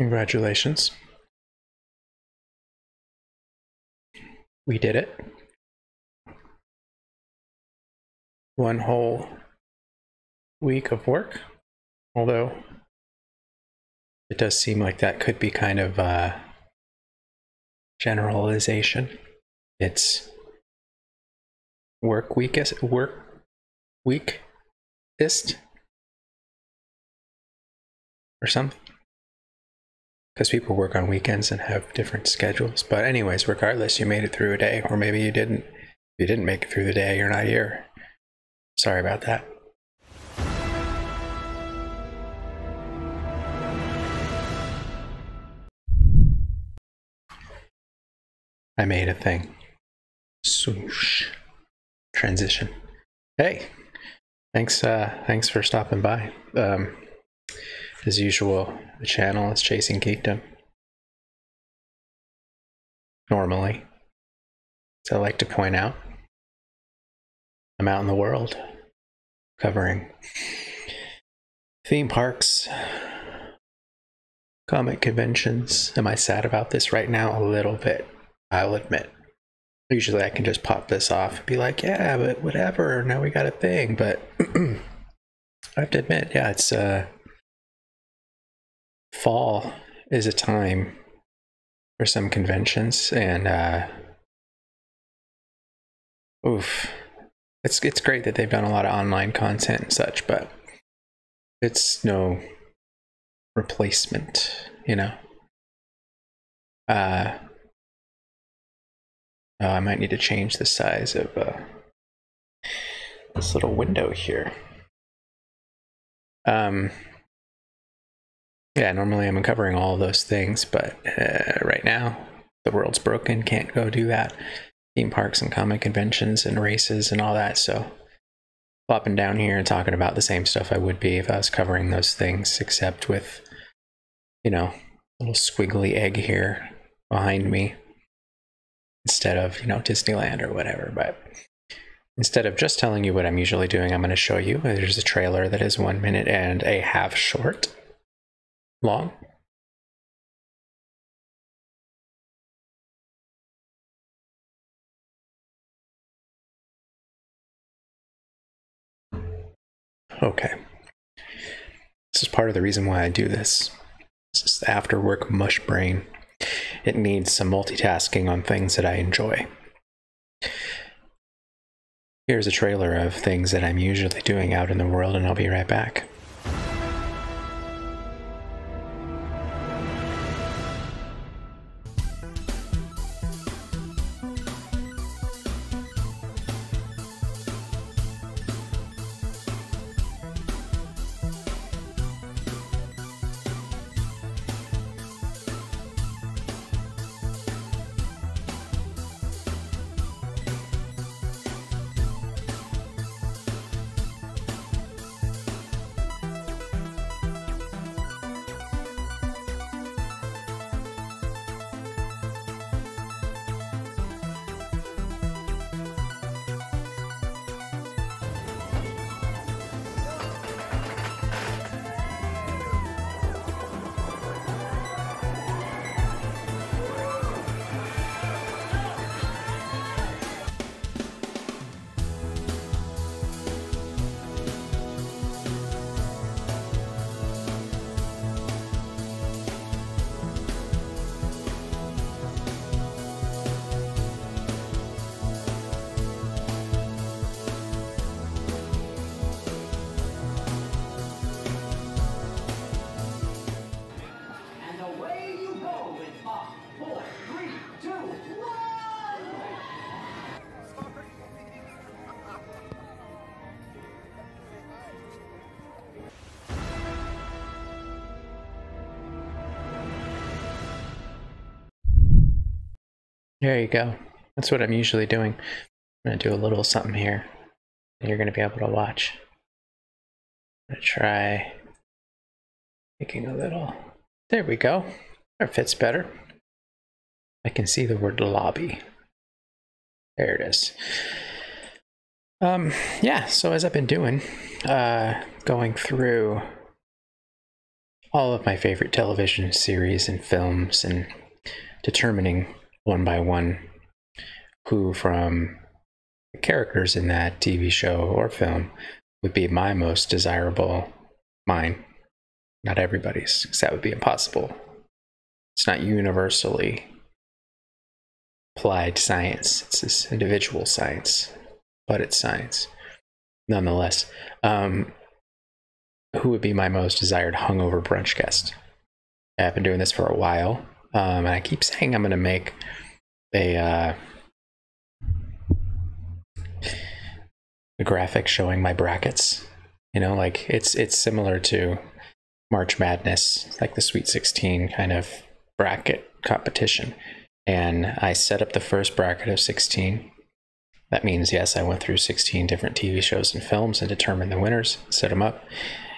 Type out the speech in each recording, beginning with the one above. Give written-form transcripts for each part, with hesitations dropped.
Congratulations. We did it. One whole week of work, although it does seem like that could be kind of generalization. It's work weekest or something, because people work on weekends and have different schedules. But anyways, regardless, you made it through a day, or maybe you didn't. If you didn't make it through the day, you're not here. Sorry about that. I made a thing. Swoosh. Transition. Hey, thanks for stopping by. As usual, the channel is Chasing Geekdom. Normally, as I like to point out, I'm out in the world covering theme parks, comic conventions. Am I sad about this right now? A little bit, I'll admit. Usually I can just pop this off and be like, yeah, but whatever, now we got a thing. But I have to admit, yeah, it's fall is a time for some conventions, and it's great that they've done a lot of online content and such, but it's no replacement, you know. Oh, I might need to change the size of this little window here. Yeah, normally I'm covering all of those things, but right now the world's broken, can't go do that. Theme parks and comic conventions and races and all that, so plopping down here and talking about the same stuff I would be if I was covering those things, except with, you know, a little squiggly egg here behind me instead of, you know, Disneyland or whatever. But instead of just telling you what I'm usually doing, I'm going to show you. There's a trailer that is 1 minute and a half short long. Okay. This is part of the reason why I do this. This is the after work mush brain. It needs some multitasking on things that I enjoy. Here's a trailer of things that I'm usually doing out in the world, and I'll be right back. There you go. That's what I'm usually doing. I'm going to do a little something here that you're going to be able to watch. I'm going to try making a little... There we go. That fits better. I can see the word lobby. There it is. Yeah, so as I've been doing, going through all of my favorite television series and films and determining one by one who from the characters in that TV show or film would be my most desirable. Mine, not everybody's, because that would be impossible. It's not universally applied science. It's this individual science, but it's science nonetheless. Who would be my most desired hungover brunch guest? I've been doing this for a while, and I keep saying I'm going to make a graphic showing my brackets. You know, like it's similar to March Madness, like the Sweet 16 kind of bracket competition. And I set up the first bracket of 16. That means, yes, I went through 16 different TV shows and films and determined the winners, set them up.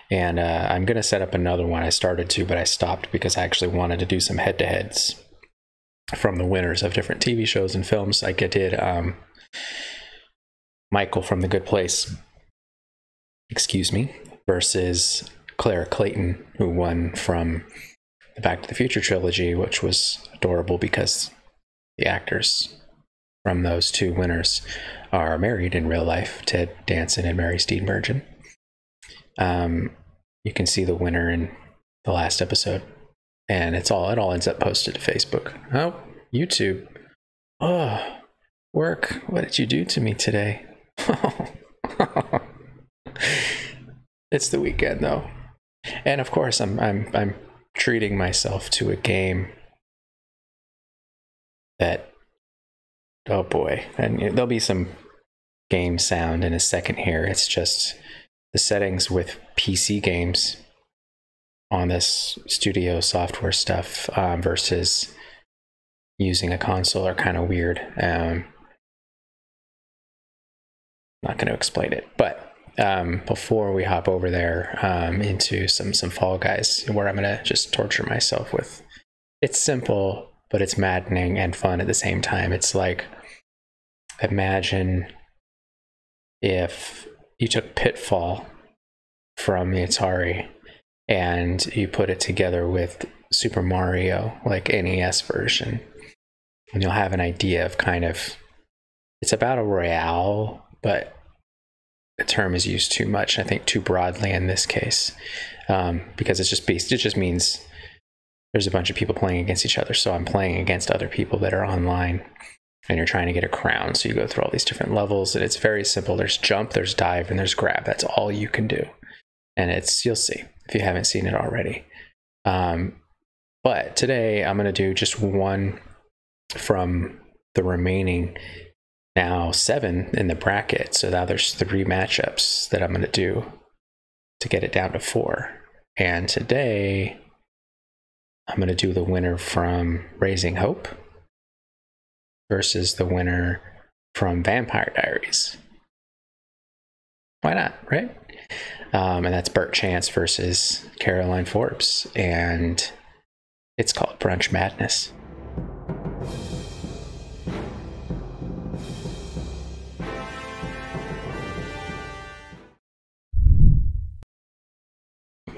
And I'm going to set up another one. I started to, but I stopped because I actually wanted to do some head-to-heads from the winners of different TV shows and films. Like I did Michael from The Good Place, versus Claire Clayton, who won from the Back to the Future trilogy, which was adorable because the actors from those two winners are married in real life, Ted Danson and Mary Steenburgen. You can see the winner in the last episode, and it all ends up posted to Facebook. Oh, YouTube. Oh, work. What did you do to me today? It's the weekend though, and of course I'm treating myself to a game that, oh boy, and there'll be some game sound in a second here. It's just the settings with PC games on this studio software stuff versus using a console are kind of weird. Not going to explain it, but before we hop over there into some Fall Guys, where I'm going to just torture myself with, it's simple, but it's maddening and fun at the same time. It's like, imagine if you took Pitfall from the Atari and you put it together with Super Mario, like NES version, and you'll have an idea of kind of, it's a battle royale, but the term is used too much, I think too broadly in this case, because it just means there's a bunch of people playing against each other. So I'm playing against other people that are online, and you're trying to get a crown. So you go through all these different levels, and it's very simple. There's jump, there's dive, and there's grab. That's all you can do. And you'll see if you haven't seen it already. But today I'm going to do just one from the remaining now 7 in the bracket. So now there's 3 matchups that I'm going to do to get it down to 4. And today I'm going to do the winner from Raising Hope versus the winner from Vampire Diaries. Why not, right? And that's Bert Chance versus Caroline Forbes, and it's called Brunch Madness.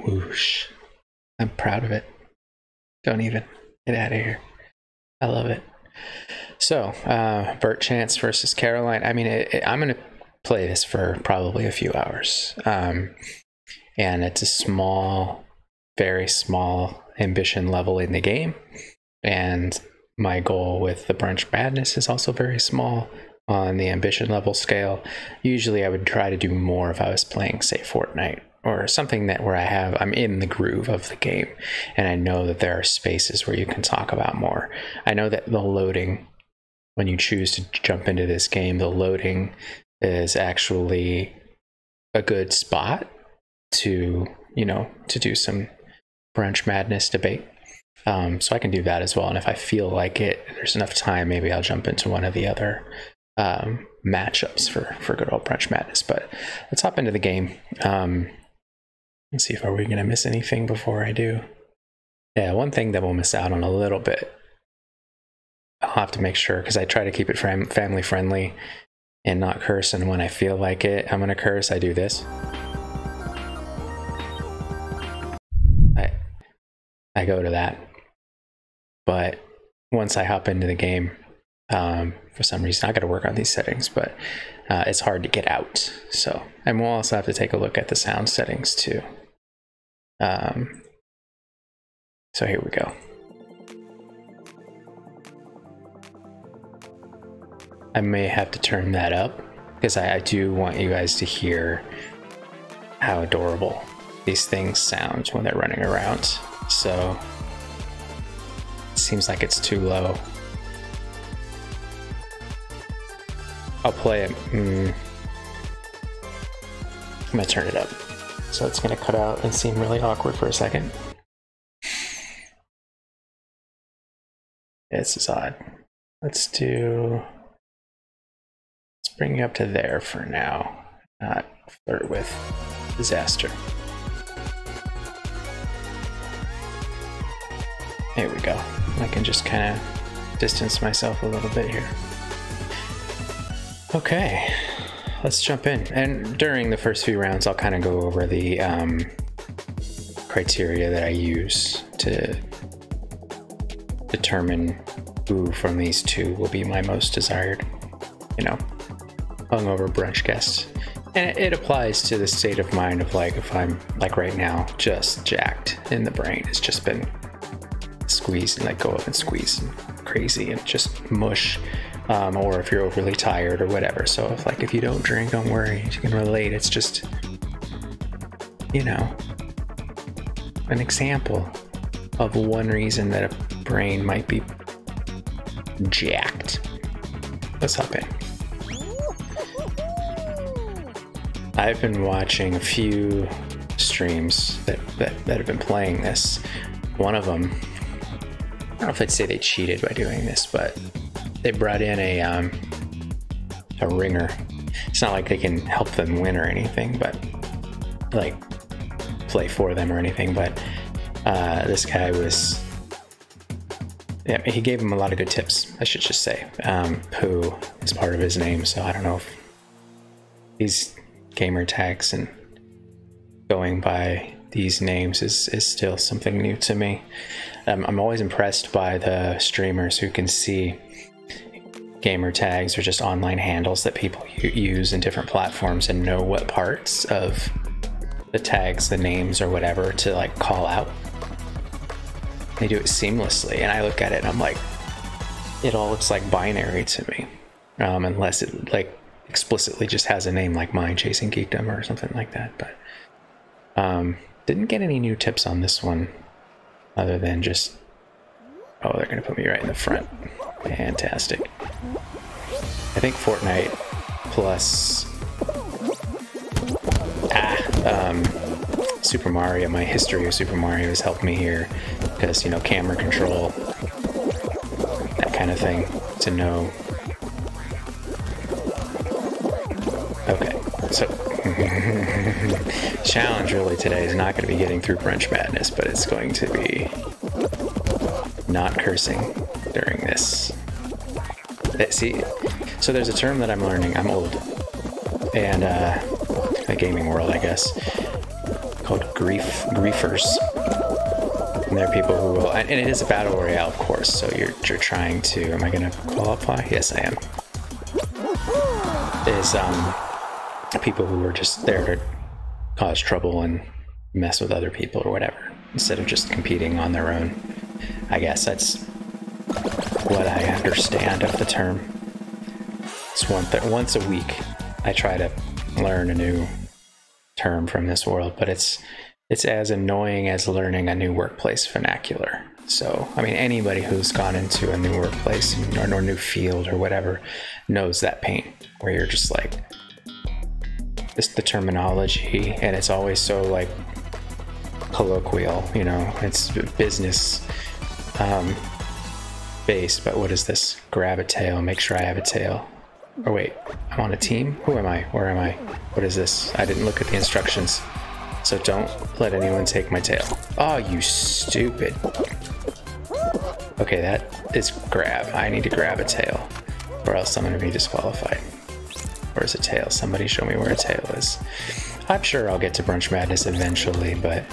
Whoosh. I'm proud of it. Don't even get out of here. I love it. So, Bert Chance versus Caroline. I mean, I'm going to play this for probably a few hours. And it's a small, very small ambition level in the game. And my goal with the Brunch Madness is also very small on the ambition level scale. Usually I would try to do more if I was playing, say, Fortnite or something where I'm in the groove of the game, and I know that there are spaces where you can talk about more. I know that the loading, when you choose to jump into this game, the loading is actually a good spot to do some Brunch Madness debate. So I can do that as well. And if I feel like there's enough time, maybe I'll jump into one of the other matchups for good old Brunch Madness. But let's hop into the game. Let's see if are we going to miss anything before I do. Yeah, one thing that we'll miss out on a little bit. I'll have to make sure, because I try to keep it family friendly and not curse. And when I feel like it, I'm going to curse. I do this. I go to that. But once I hop into the game, for some reason, I got to work on these settings, but it's hard to get out. So, and we'll also have to take a look at the sound settings too. So here we go. I may have to turn that up because I do want you guys to hear how adorable these things sound when they're running around. So it seems like it's too low. I'll play it. I'm gonna turn it up. So it's gonna cut out and seem really awkward for a second. This is odd. Let's bring you up to there for now. Not flirt with disaster. There we go. I can just kind of distance myself a little bit here. Okay, let's jump in. And during the first few rounds, I'll kind of go over the criteria that I use to determine who from these two will be my most desired, you know, hungover brunch guest. And it applies to the state of mind of like, if I'm like right now, just jacked in the brain, it's just been squeezed and like go up and squeeze and crazy and just mush. Or if you're overly tired or whatever. So if you don't drink, don't worry, you can relate. It's just, you know, an example of one reason that a brain might be jacked. Let's hop in. I've been watching a few streams that have been playing this. One of them, I don't know if I'd say they cheated by doing this, but they brought in a ringer. It's not like they can help them win or anything, but like play for them or anything. But this guy was, yeah, he gave him a lot of good tips, I should just say. Pooh is part of his name, so I don't know if these gamer tags and going by these names is still something new to me. I'm always impressed by the streamers who can see gamer tags or just online handles that people use in different platforms and know what parts of the tags, the names or whatever to like call out. They do it seamlessly, and I look at it and I'm like, it all looks like binary to me, unless it like explicitly just has a name like mine, Chasing Geekdom or something like that. But didn't get any new tips on this one other than just, oh, they're gonna put me right in the front. Fantastic. I think Fortnite plus Super Mario, my history of Super Mario has helped me here because, you know, camera control, that kind of thing, to know. Okay, so challenge really today is not going to be getting through Brunch Madness, but it's going to be not cursing during this. See, so there's a term that I'm learning. I'm old, and the gaming world, I guess, called griefers. And there are people who will, and it is a battle royale, of course. So you're trying to. Am I going to qualify? Yes, I am. Is people who are just there to cause trouble and mess with other people or whatever, instead of just competing on their own. I guess that's what I understand of the term. It's once a week I try to learn a new term from this world, but it's as annoying as learning a new workplace vernacular. So, I mean, anybody who's gone into a new workplace or new field or whatever knows that pain, where you're just like, just the terminology, and it's always so like colloquial, you know, it's business based. But what is this? Grab a tail, make sure I have a tail. Oh wait, I'm on a team? Who am I? Where am I? What is this? I didn't look at the instructions. So don't let anyone take my tail. Oh, you stupid. Okay, that is grab. I need to grab a tail, or else I'm gonna be disqualified. Where's a tail? Somebody show me where a tail is. I'm sure I'll get to Brunch Madness eventually, but...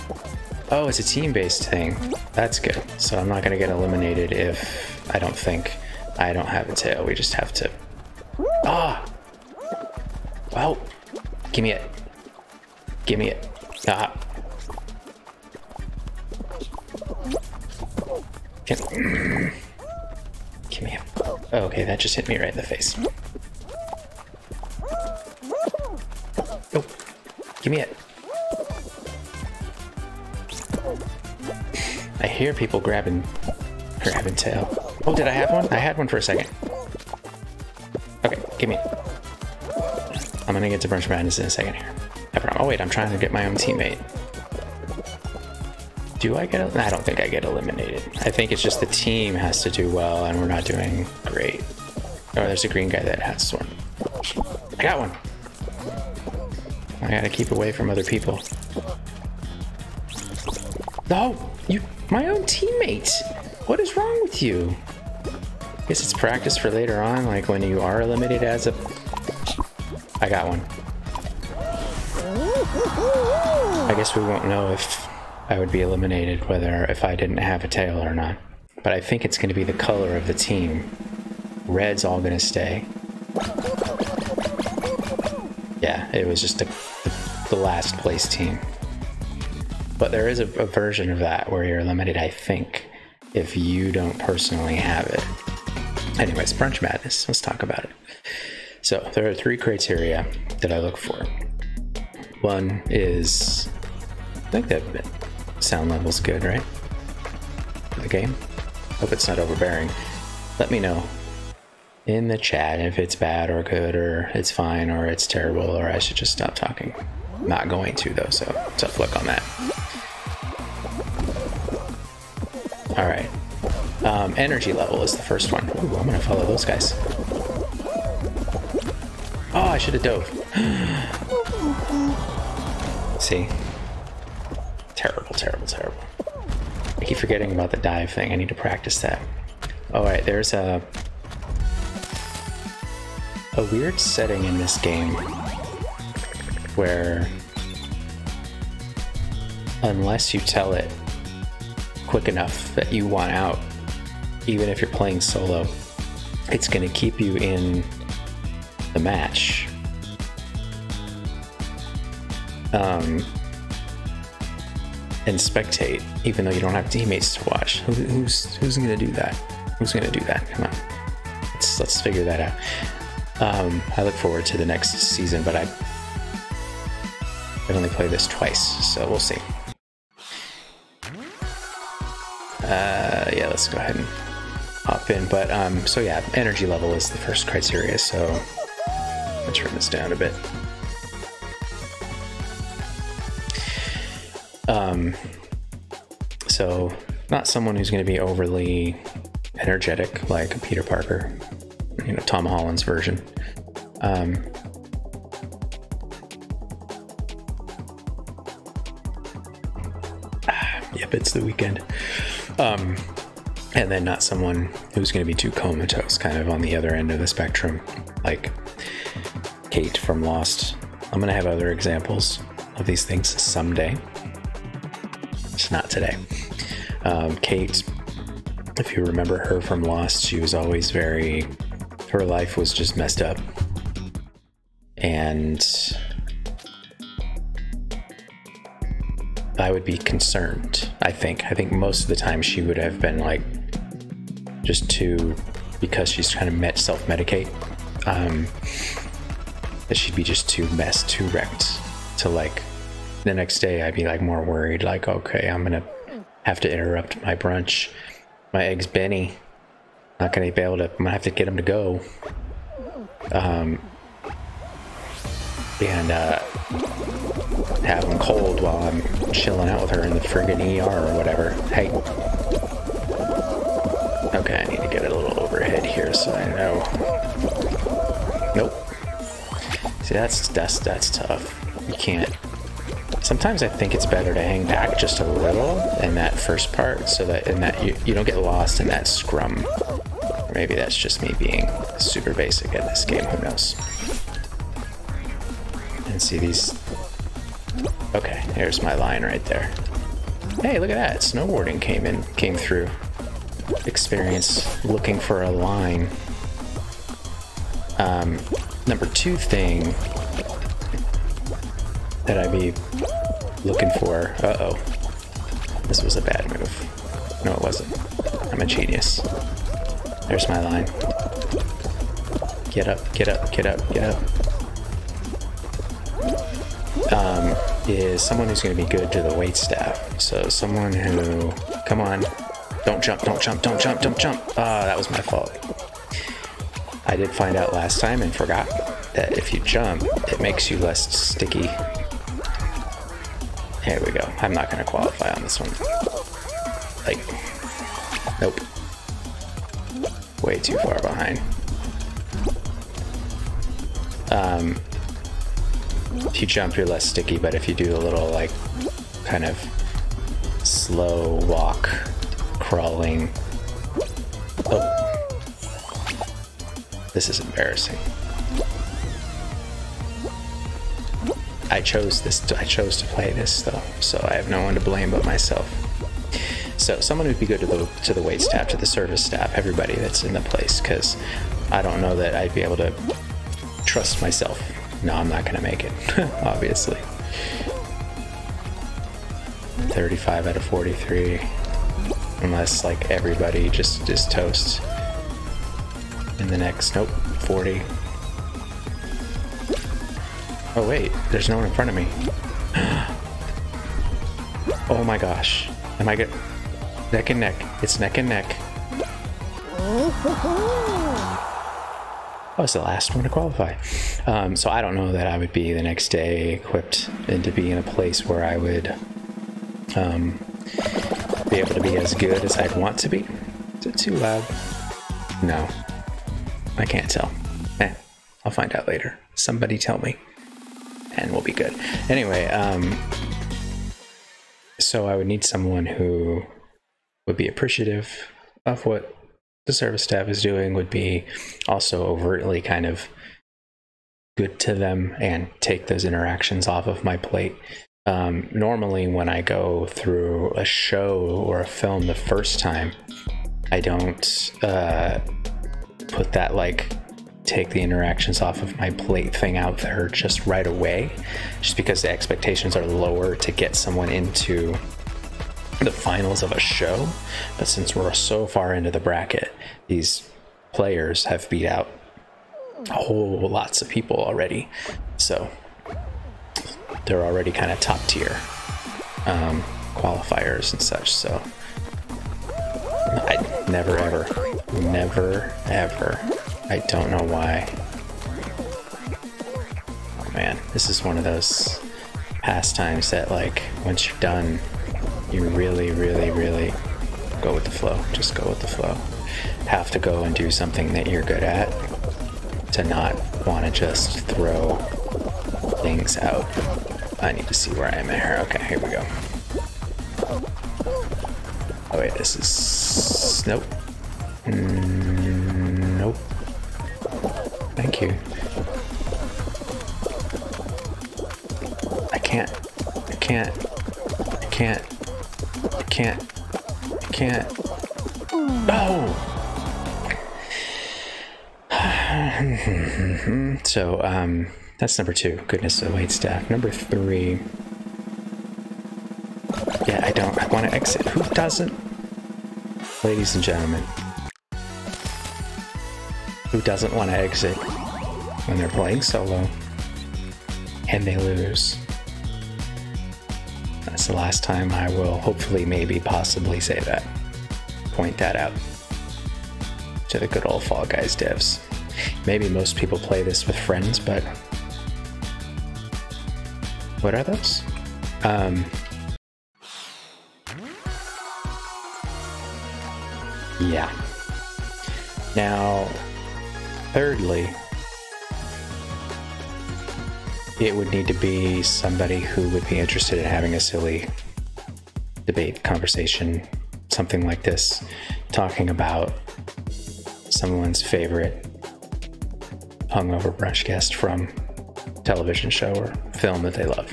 Oh, it's a team-based thing. That's good. So I'm not gonna get eliminated if I don't think I don't have a tail. We just have to... Ah! Well, give me it. Give me it. Ah. Give me it. Oh, okay, that just hit me right in the face. Oh, give me it. I hear people grabbing tail. Oh, did I have one? I had one for a second. Okay, give me it. I'm gonna get to Brunch Madness in a second here. Oh wait, I'm trying to get my own teammate. Do I get... I don't think I get eliminated. I think it's just the team has to do well, and we're not doing great. Oh, there's a green guy that has one. I got one. I gotta keep away from other people. No, my own teammate. What is wrong with you? Guess it's practice for later on, like when you are eliminated as a... I got one. I guess we won't know if I would be eliminated if I didn't have a tail or not. But I think it's going to be the color of the team. Red's all going to stay. Yeah, it was just the last place team. But there is a version of that where you're eliminated, I think, if you don't personally have it. Anyways, Brunch Madness, let's talk about it. So there are 3 criteria that I look for. One is, I think that sound level's good, right? For the game. Hope it's not overbearing. Let me know in the chat if it's bad or good or it's fine or it's terrible or I should just stop talking. I'm not going to though, so tough luck on that. All right. Energy level is the first one. Ooh, I'm gonna follow those guys. Oh, I should have dove. See? Terrible, terrible, terrible. I keep forgetting about the dive thing. I need to practice that. All right, there's a weird setting in this game where unless you tell it quick enough that you want out, even if you're playing solo, it's going to keep you in the match. And spectate, even though you don't have teammates to watch. Who's going to do that? Who's going to do that? Come on, let's figure that out. I look forward to the next season, but I've only played this twice, so we'll see. Yeah, let's go ahead and hop in. But so yeah, energy level is the first criteria. So I'll turn this down a bit. So not someone who's going to be overly energetic like Peter Parker, you know, Tom Holland's version. Yep, it's the weekend. And then not someone who's going to be too comatose, kind of on the other end of the spectrum, like Kate from Lost. I'm going to have other examples of these things someday. It's not today. Kate, if you remember her from Lost, she was always her life was just messed up. And I would be concerned, I think most of the time she would have been like, because she's trying to self-medicate, that she'd be just too wrecked to, like, the next day I'd be like more worried, like, okay, I'm gonna have to interrupt my brunch. My egg's Benny. I'm gonna have to get him to go. And have him cold while I'm chilling out with her in the friggin' ER or whatever. Hey. Okay, I need to get it a little overhead here so I know. Nope. See, that's tough. You can't. Sometimes I think it's better to hang back just a little in that first part so that you don't get lost in that scrum. Or maybe that's just me being super basic at this game, who knows. And see these. Okay, here's my line right there. Hey, look at that. Snowboarding came through. Experience looking for a line. Number 2 thing that I'd be looking for. Uh-oh. This was a bad move. No, it wasn't. I'm a genius. There's my line. Get up, get up, get up, get up. Is someone who's going to be good to the waitstaff. So someone who... Come on. Don't jump, don't jump, don't jump, don't jump. Ah, that was my fault. I did find out last time and forgot that if you jump, it makes you less sticky. Here we go. I'm not going to qualify on this one. Like, nope. Way too far behind. If you jump, you're less sticky, but if you do a little, like, kind of slow walk, crawling... Oh. This is embarrassing. I chose to play this, though, so I have no one to blame but myself. So, someone who'd be good to the wait staff, to the service staff, everybody that's in the place, because I don't know that I'd be able to trust myself. No, I'm not gonna make it, obviously. 35 out of 43. Unless, like, everybody just is toast. In the next, nope, 40. Oh wait, there's no one in front of me. Oh my gosh. Am I good? Neck and neck. It's neck and neck. I was the last one to qualify. So I don't know that I would be the next day equipped and to be in a place where I would be able to be as good as I'd want to be. Is it too loud? No. I can't tell. I'll find out later. Somebody tell me. And we'll be good. Anyway, so I would need someone who would be appreciative of what the service staff is doing, would be also overtly kind of good to them and take those interactions off of my plate. Normally when I go through a show or a film the first time, I don't put that, like, take the interactions off of my plate thing out there just right away, just because the expectations are lower to get someone into the finals of a show. But since we're so far into the bracket, these players have beat out whole lots of people already, so they're already kind of top tier qualifiers and such. So I never ever I don't know why. Oh man, this is one of those pastimes that, like, once you're done, you really go with the flow. Just go with the flow. Have to go and do something that you're good at, to not want to just throw things out. I need to see where I am here. Okay, here we go. Oh wait, this is... Nope. Nope. Thank you. I can't. No! So, that's number 2. Goodness of wait staff. Number 3. Yeah, I want to exit. Who doesn't? Ladies and gentlemen. Who doesn't want to exit when they're playing solo and they lose? That's the last time I will hopefully, maybe, possibly say that. Point that out to the good old Fall Guys devs. Maybe most people play this with friends, but what are those? Yeah. Now, thirdly, it would need to be somebody who would be interested in having a silly debate conversation, something like this, talking about someone's favorite hungover brunch guest from television show or film that they love.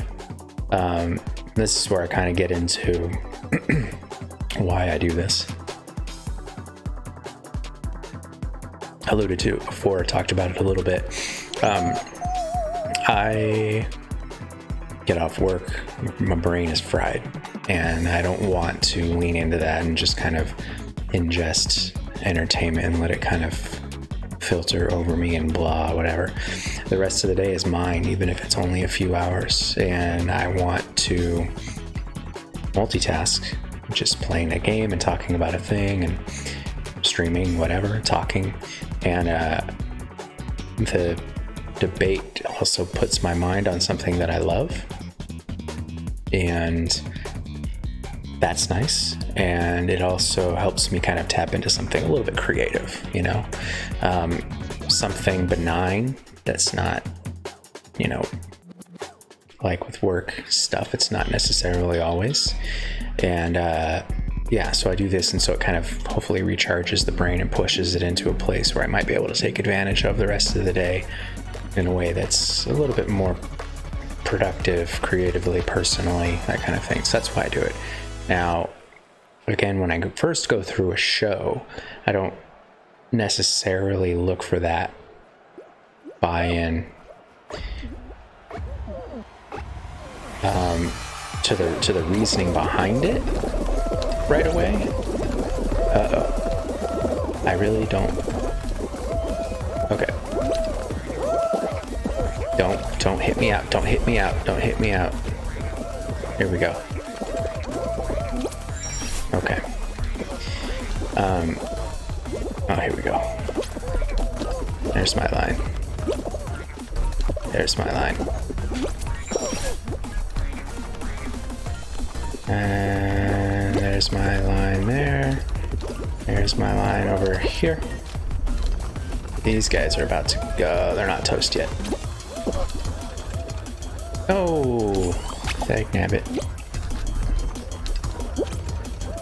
This is where I kind of get into why I do this. I alluded to it before, talked about it a little bit. I get off work, my brain is fried, and I don't want to lean into that and just kind of ingest entertainment and let it kind of filter over me and blah, whatever. The rest of the day is mine, even if it's only a few hours, and I want to multitask, just playing a game and talking about a thing and streaming, whatever, talking. And the debate also puts my mind on something that I love, and that's nice. And it also helps me kind of tap into something a little bit creative, you know, something benign that's not, you know, like with work stuff, it's not necessarily always. And yeah, so I do this, and so it kind of hopefully recharges the brain and pushes it into a place where I might be able to take advantage of the rest of the day in a way that's a little bit more productive, creatively, personally, that kind of thing. So that's why I do it. Now, again, when I first go through a show, I don't necessarily look for that buy-in to the reasoning behind it right away. Uh-oh. I really don't. Okay. Don't hit me out. Don't hit me out. Don't hit me out. Here we go. Okay. Oh, here we go. There's my line. There's my line. And there's my line there. There's my line over here. These guys are about to go. They're not toast yet. Oh, dagnabbit.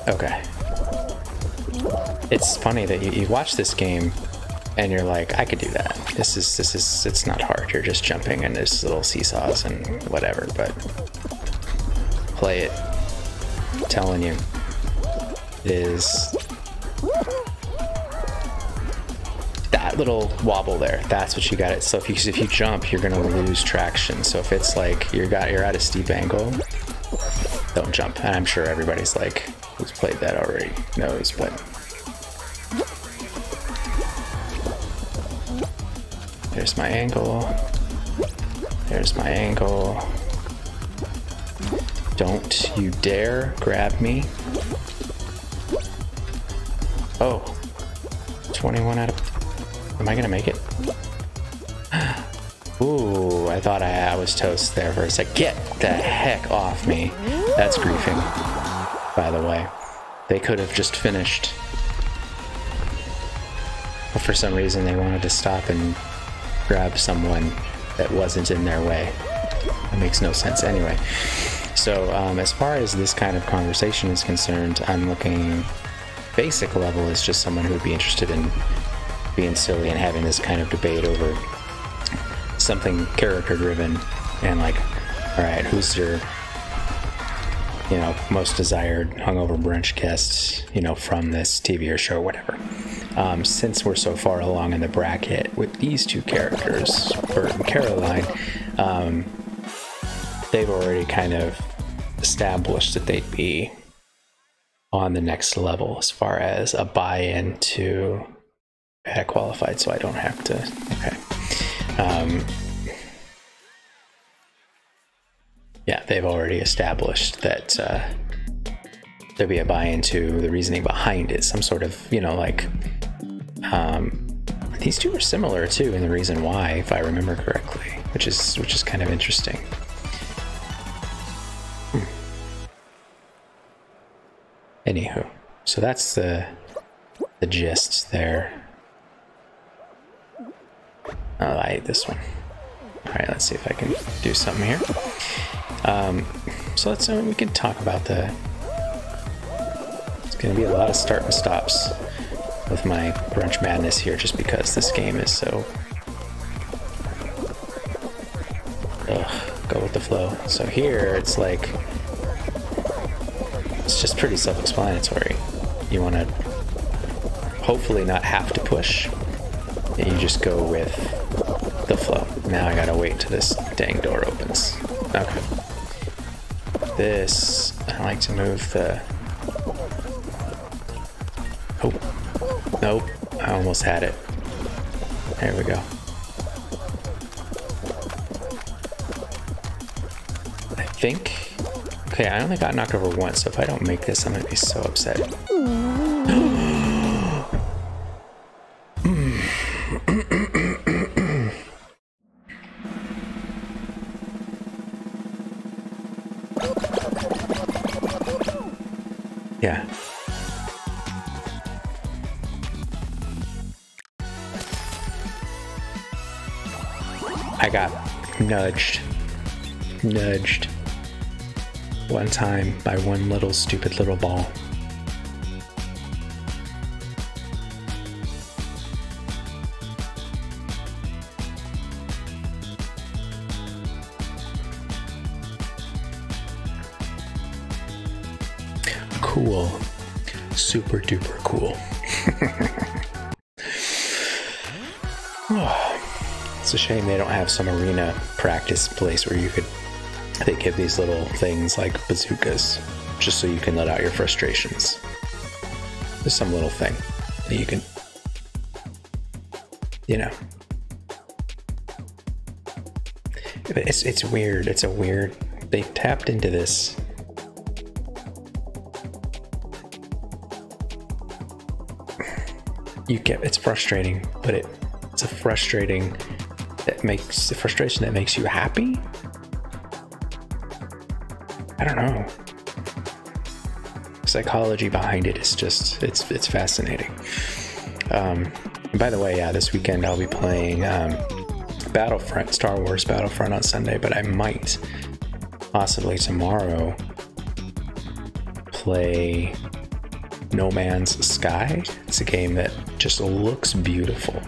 Okay. It's funny that you watch this game and you're like, I could do that. It's not hard. You're just jumping and there's little seesaws and whatever, but play it. I'm telling you, it is that little wobble there. That's what you got it. So if you jump, you're gonna lose traction. So if it's like you're at a steep angle, don't jump. And I'm sure everybody's like, who's played that already knows, but there's my angle. There's my angle. Don't you dare grab me. Oh, 21 out of... Am I gonna make it? Ooh, I thought I was toast there for a sec. Get the heck off me. That's griefing, by the way. They could have just finished. But for some reason they wanted to stop and grab someone that wasn't in their way. That makes no sense anyway. So as far as this kind of conversation is concerned, I'm looking, basic level is just someone who would be interested in being silly and having this kind of debate over something character driven, and like, all right, who's your, you know, most desired hungover brunch guests, you know, from this TV or show or whatever. Since we're so far along in the bracket with these two characters, Bert and Caroline, they've already kind of established that they'd be on the next level as far as a buy-in to qualified, so I don't have to. Okay. Yeah, they've already established that there'll be a buy-in to the reasoning behind it, some sort of, you know, like, these two are similar too in the reason why, if I remember correctly, which is kind of interesting. Anywho, so that's the gist there. Oh, I hate this one. All right, let's see if I can do something here. So let's we can talk about the. It's going to be a lot of start and stops with my brunch madness here, just because this game is so. Ugh, go with the flow. So here it's like It's just pretty self-explanatory. You want to hopefully not have to push, and you just go with the flow. Now I gotta wait till this dang door opens. Okay. This, I like to move the... Oh, nope, I almost had it. There we go. I think... Okay, I only got knocked over once, so if I don't make this, I'm gonna be so upset. Yeah. I got nudged one time by one little stupid little ball. Cool. Super duper cool. It's a shame they don't have some arena practice place where you could, they give these little things like bazookas just so you can let out your frustrations. There's some little thing that you can, you know. It's weird. It's a weird, they tapped into this. It's frustrating, but it's a frustration that makes you happy. I don't know. Psychology behind it is just, it's fascinating. By the way, yeah, this weekend I'll be playing Battlefront, Star Wars Battlefront on Sunday, but I might possibly tomorrow play No Man's Sky. It's a game that just looks beautiful.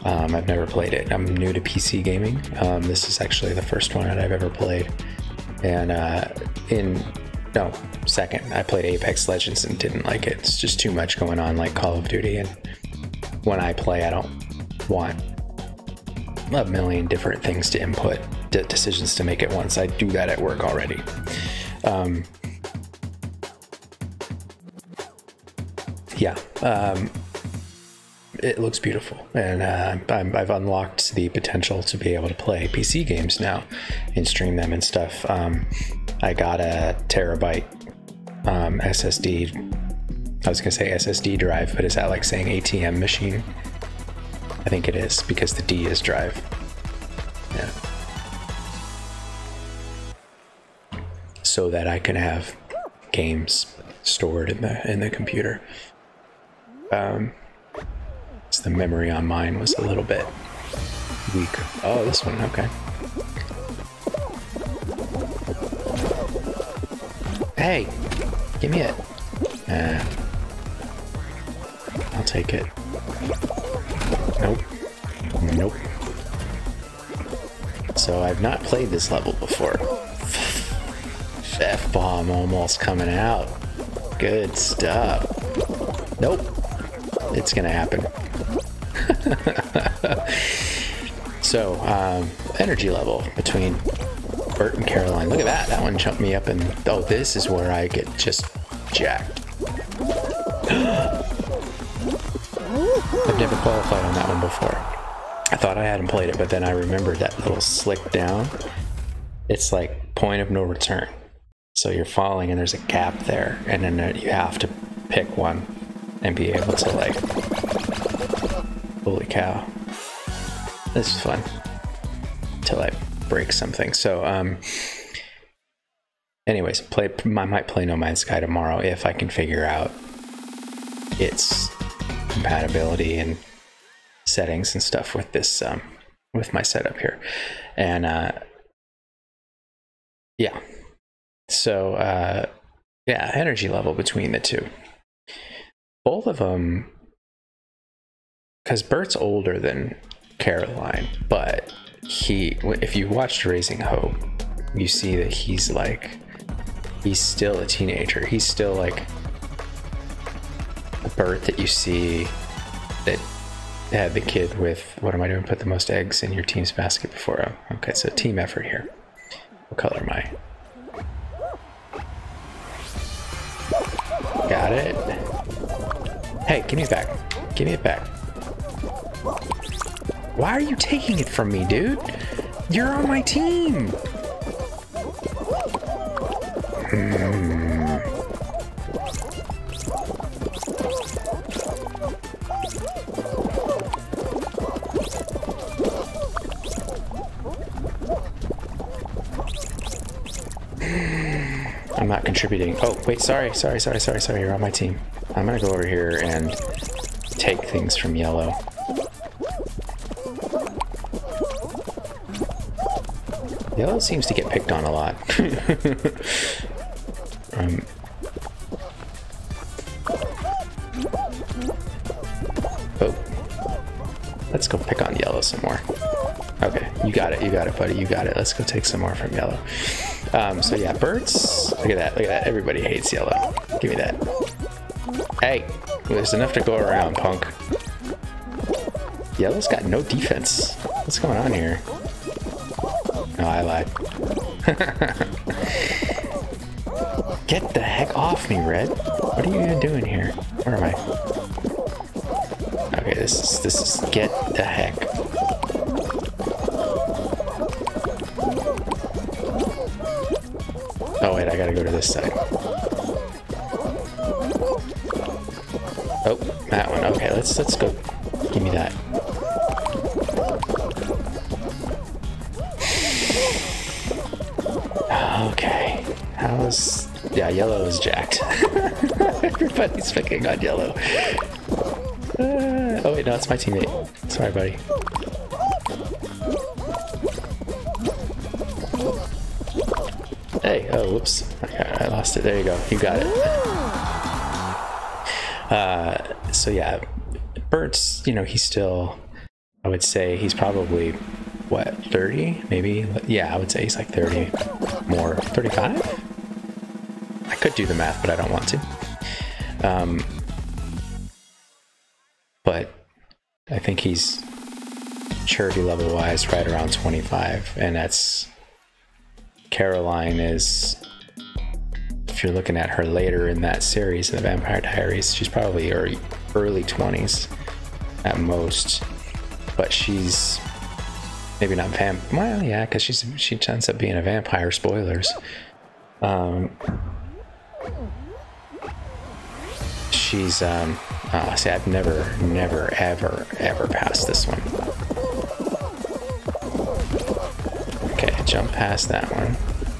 I've never played it. I'm new to PC gaming. This is actually the first one that I've ever played. And second, I played Apex Legends and didn't like it. It's just too much going on like Call of Duty. And when I play, I don't want a million different things to input, decisions to make at once. I do that at work already. It looks beautiful, and I've unlocked the potential to be able to play PC games now and stream them and stuff. I got a terabyte SSD. I was gonna say SSD drive, but is that like saying ATM machine? I think it is, because the D is drive. Yeah. So that I can have games stored in the computer. The memory on mine was a little bit weak. Oh, this one, okay. Hey, give me it. I'll take it. Nope. Nope. So I've not played this level before. F-bomb almost coming out. Good stuff. Nope. It's gonna happen. So, energy level between Bert and Caroline. Look at that. That one jumped me up, and oh, this is where I get just jacked. I've never qualified on that one before. I thought I hadn't played it, but then I remembered that little slick down. It's like point of no return. So you're falling and there's a gap there, and then you have to pick one and be able to, like, holy cow. This is fun. Till I break something. So, anyways, I might play No Man's Sky tomorrow if I can figure out its compatibility and settings and stuff with this, with my setup here. And, yeah. So, yeah, energy level between the two. Both of them, because Bert's older than Caroline, but if you watched Raising Hope, you see that he's like he's still a teenager. He's still like a bird that you see that had the kid with, what am I doing? Put the most eggs in your team's basket before. Oh, okay, so team effort here. What color am I? Got it. Hey, give me it back. Give me it back. Why are you taking it from me, dude? You're on my team. I'm not contributing. Oh, wait, sorry. You're on my team. I'm gonna go over here and take things from yellow. Yellow seems to get picked on a lot. Oh, let's go pick on yellow some more. Okay, you got it, buddy, you got it. Let's go take some more from yellow. So yeah, birds. Look at that. Everybody hates yellow. Give me that. Hey, there's enough to go around, punk. Yellow's got no defense. What's going on here? No, I lied. Get the heck off me, Red. What are you even doing here? Where am I? Okay, this is get the heck. Oh wait, I gotta go to this side. Oh, that one. Okay, let's go. Give me that. Okay. How's... Yeah, yellow is jacked. Everybody's picking on yellow. Oh wait, no, it's my teammate. Sorry, buddy. Hey, oh, whoops. Okay, I lost it. There you go. You got it. So yeah, Bert's, you know, he's still, I would say he's probably, what, 30? Maybe? Yeah, I would say he's like 30. More. 35? I could do the math, but I don't want to. But I think he's maturity level wise right around 25, and that's... Caroline is, if you're looking at her later in that series, in the Vampire Diaries, she's probably early 20s at most, but she's maybe not well, yeah, because she ends up being a vampire. Spoilers. She's see, I've never ever passed this one. Okay, jump past that one.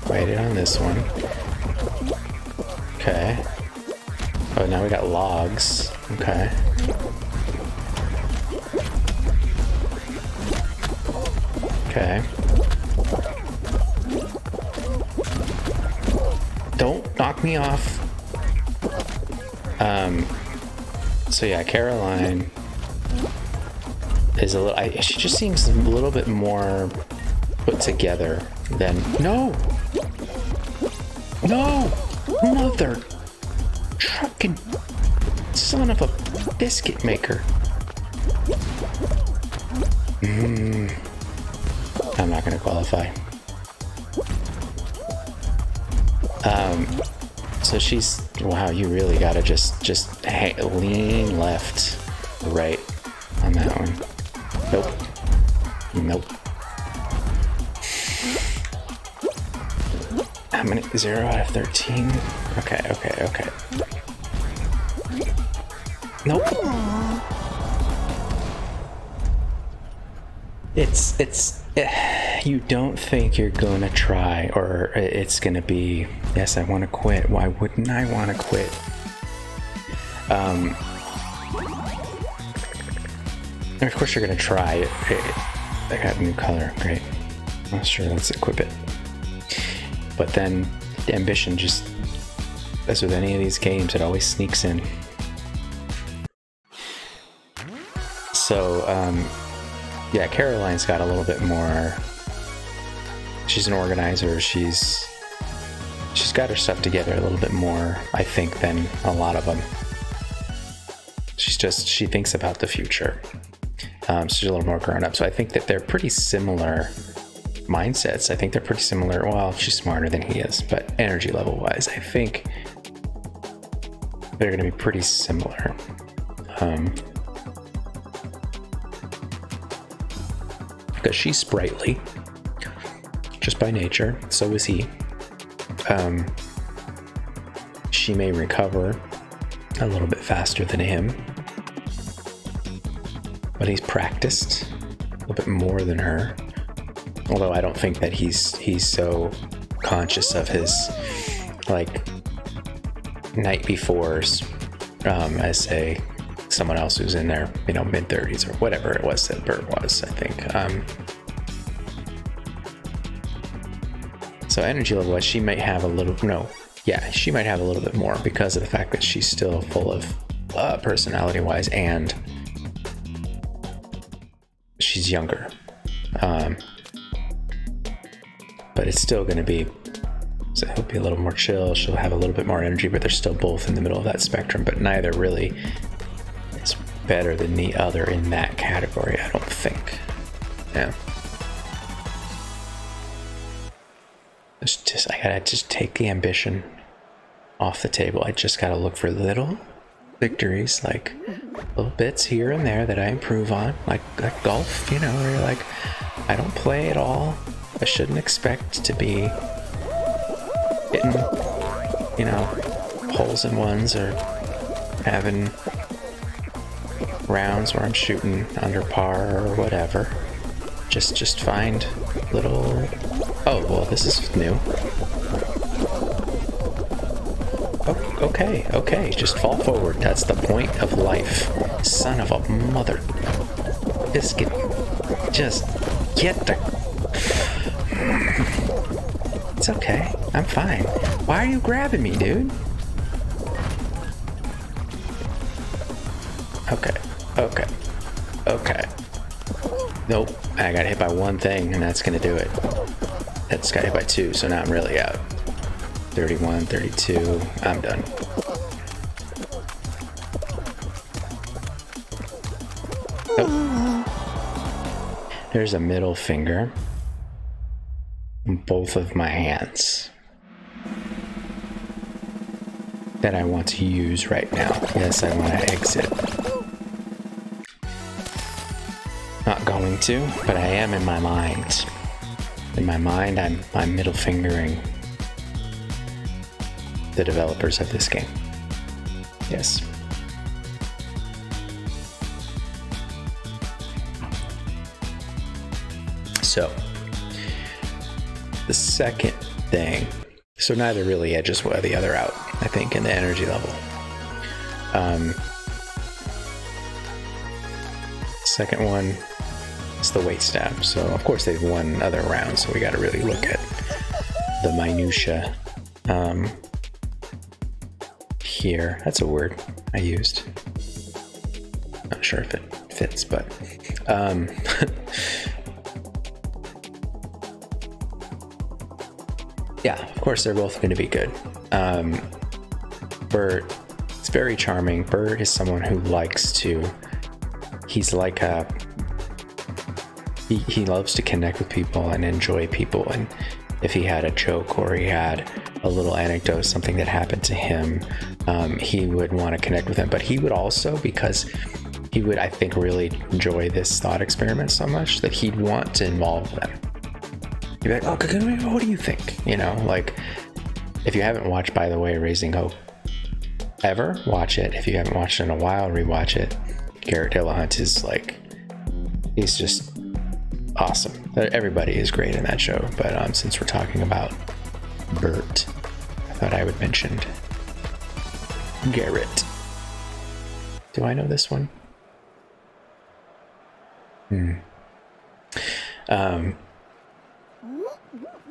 Waited on this one. Okay. Oh, now we got logs. Okay. Okay. Don't knock me off. So yeah, Caroline is a little... she just seems a little bit more put together than... No! No! Mother trucking son of a biscuit maker. I'm not gonna qualify. So she's... Wow, you really gotta just lean left, right on that one. Nope. Nope. How many? 0 out of 13? Okay. Nope. You don't think you're gonna try, or it's gonna be, yes, I want to quit. Why wouldn't I want to quit? And of course you're gonna try. I got a new color, great. Oh, sure, let's equip it. But then the ambition just, as with any of these games, it always sneaks in. So, yeah, Caroline's got a little bit more... She's an organizer. She's she's got her stuff together a little bit more, I think, than a lot of them. She thinks about the future. She's a little more grown up. So I think that they're pretty similar mindsets. I think they're pretty similar. Well, she's smarter than he is, but energy level wise, I think they're going to be pretty similar. Because she's sprightly, just by nature. So is he. She may recover a little bit faster than him, but he's practiced a little bit more than her. Although I don't think that he's so conscious of his like night befores as say someone else who's in their mid-30s or whatever it was that Bert was, I think. So energy level wise, she might have a little she might have a little bit more because of the fact that she's still full of personality wise, and she's younger. But it's still going to be, so it'll be a little more chill. She'll have a little bit more energy, but they're still both in the middle of that spectrum, but neither really is better than the other in that category, I don't think. Yeah. I gotta just take the ambition off the table. I just gotta look for little victories, like little bits here and there that I improve on, like golf, where you're like, I don't play at all. I shouldn't expect to be hitting, holes in ones or having rounds where I'm shooting under par or whatever. Just find little. Oh, well, this is new. Oh, okay, just fall forward. That's the point of life. Son of a mother. Biscuit. Just get the... It's okay. I'm fine. Why are you grabbing me, dude? Okay. Nope. I got hit by one thing, and that's gonna do it. That's got hit by two, so now I'm really out. 31, 32. I'm done. Oh. There's a middle finger on both of my hands that I want to use right now. Yes, I want to exit. Not going to, but I am in my mind. In my mind, I'm middle fingering the developers of this game. Yes. So, the second thing, so neither really edges the other out, I think, in the energy level. Second one is the weight staff. So, of course, they've won other rounds, so we got to really look at the minutia. Here, that's a word I used. Not sure if it fits, but yeah, of course they're both going to be good. Bert is very charming. Bert is someone who likes to, he's like he loves to connect with people and enjoy people, and if he had a joke or he had a little anecdote, something that happened to him, he would want to connect with them. But he would also, because he would, I think, really enjoy this thought experiment so much that he'd want to involve them. He'd be like, oh, what do you think? Like, if you haven't watched, by the way, Raising Hope ever, watch it. If you haven't watched it in a while, rewatch it. Garrett Dillahunt is like, he's just awesome. Everybody is great in that show, but since we're talking about Bert, I thought I would mention Garrett. Do I know this one?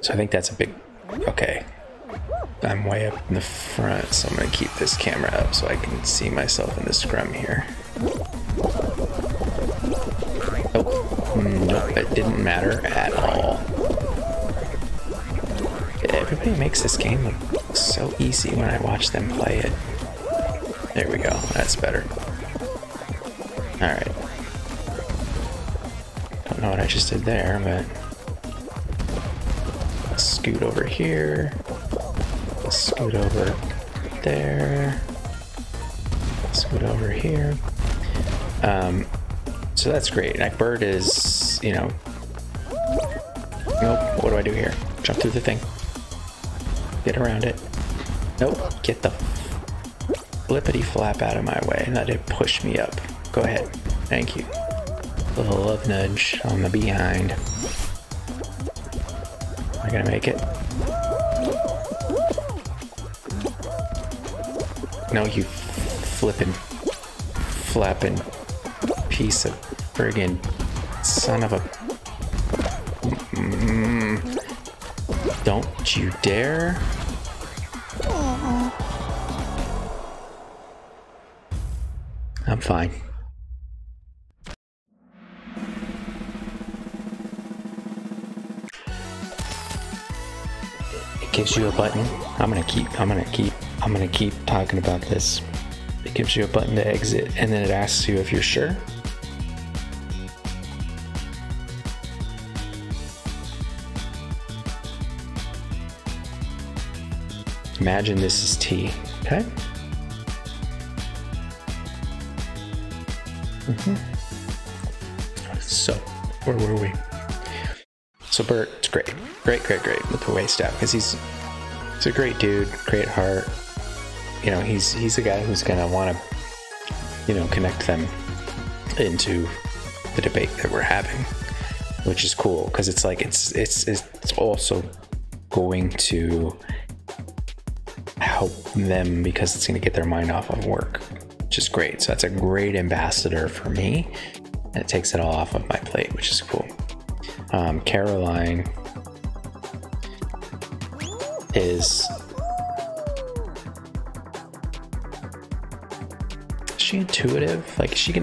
So I think that's a big, okay. I'm way up in the front, so I'm gonna keep this camera up so I can see myself in the scrum here. Oh, nope, it didn't matter at all. Everybody makes this game look so easy when I watch them play it. There we go. That's better. Alright. Don't know what I just did there, but... scoot over here. Scoot over there. Scoot over here. So that's great. Like, bird is, you know... Nope. What do I do here? Jump through the thing. Get around it. Nope. Get the flippity flap out of my way. And that did push me up. Go ahead. Thank you. A little love nudge on the behind. Am I gonna make it? No, you flippin', flapping piece of friggin' son of a... Don't you dare. I'm fine. It gives you a button. I'm gonna keep talking about this. It gives you a button to exit, and then it asks you if you're sure. Imagine this is T, okay? So, where were we? So Bert's great with the waist out, because he's a great dude, great heart. You know, he's a guy who's gonna want to, you know, connect them into the debate that we're having, which is cool, because it's like it's also going to help them, because it's going to get their mind off of work, which is great. So that's a great ambassador for me, and it takes it all off of my plate, which is cool. Caroline is she intuitive? Like, is she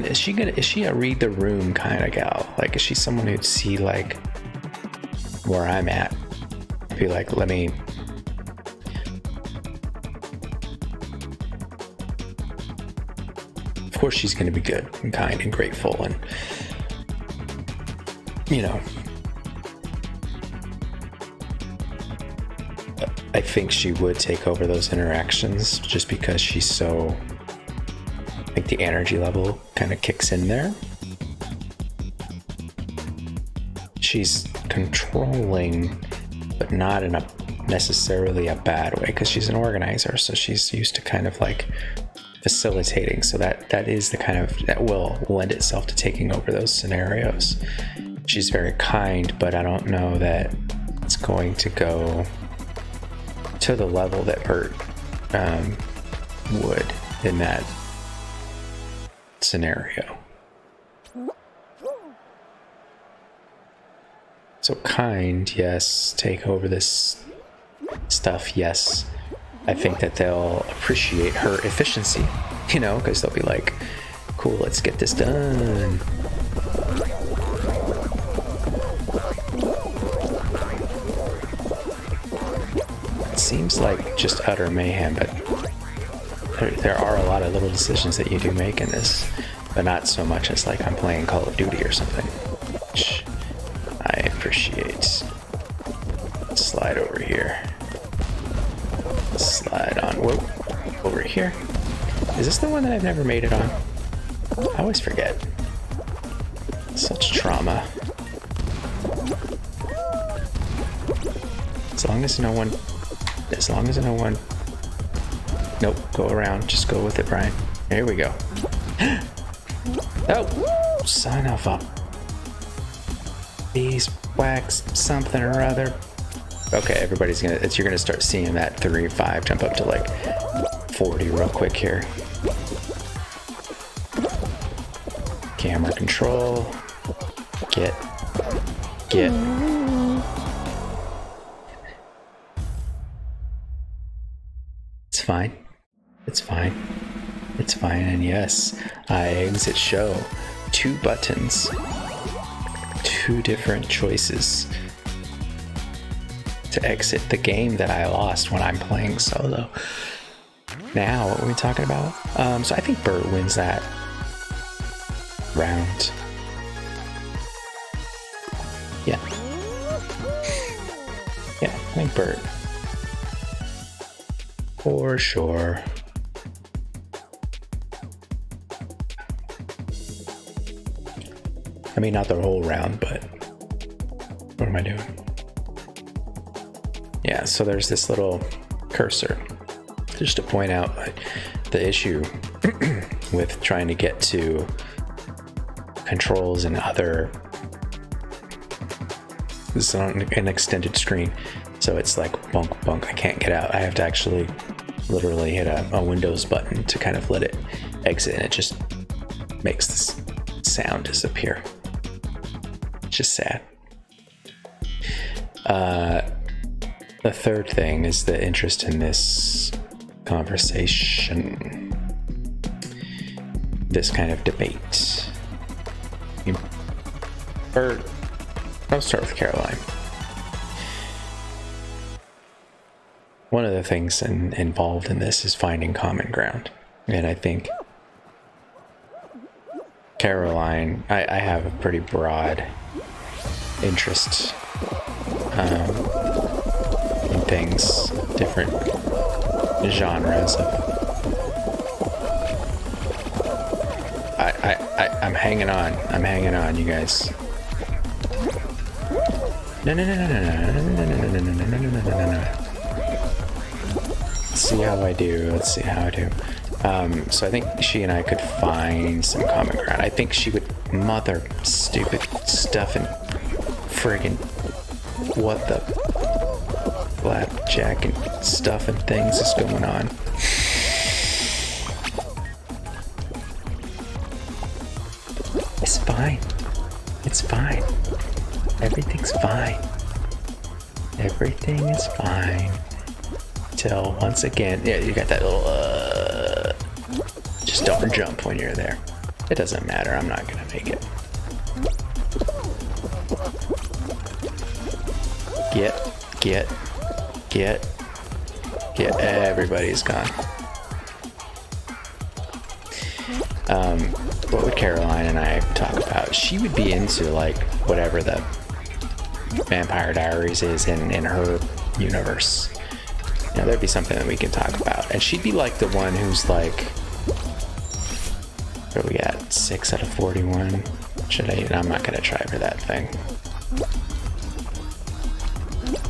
a read the room kind of gal? Like, is she someone who'd see like where I'm at, be like, let me... Of course she's going to be good and kind and grateful, and, you know, I think she would take over those interactions just because she's so, I think the energy level kind of kicks in there. She's controlling, but not in a necessarily a bad way, because she's an organizer, so she's used to kind of like facilitating, so that is the kind of, that will lend itself to taking over those scenarios. She's very kind, but I don't know that it's going to go to the level that Bert would in that scenario. So kind, yes. Take over this stuff, yes. I think that they'll appreciate her efficiency, you know, because they'll be like, cool, let's get this done. It seems like just utter mayhem, but there are a lot of little decisions that you do make in this, but not so much as like I'm playing Call of Duty or something, which I appreciate. Let's slide over here. Slide on, whoa, over here. Is this the one that I've never made it on? I always forget. Such trauma. As long as no one, nope, go around, just go with it, Brian. Here we go. Oh, son of a beeswax something or other. Okay, everybody's gonna, you're gonna start seeing that 3-5 jump up to like 40 real quick here. Camera control. Get. It's fine. It's fine. It's fine, and yes, I exit show. 2 buttons. 2 different choices to exit the game that I lost when I'm playing solo. Now, what are we talking about? So I think Bert wins that round. Yeah. Yeah, I think Bert. For sure. I mean, not the whole round, but what am I doing? Yeah, so there's this little cursor just to point out the issue with trying to get to controls and other. This is on an extended screen, so it's like bonk, bonk. I can't get out. I have to actually literally hit a Windows button to kind of let it exit, and it just makes this sound disappear. It's just sad. The third thing is the interest in this conversation, this kind of debate. Or I'll start with Caroline. One of the things involved in this is finding common ground, and I think Caroline, I have a pretty broad interest in things, different genres of. I'm hanging on. I'm hanging on, you guys. No. Let's see how I do. Let's see how I do. So I think she and I could find some common ground. I think she would mother stupid stuff and friggin' what the blackjack and stuff and things is going on. It's fine. It's fine. Everything's fine. Everything is fine. Till once again, yeah, you got that little just don't jump when you're there. It doesn't matter, I'm not gonna make it. Get, everybody's gone. What would Caroline and I talk about? She would be into like whatever the Vampire Diaries is in her universe. You know, there'd be something that we can talk about. And she'd be like the one who's like, what do we got? 6 out of 41. Should I? I'm not gonna try for that thing.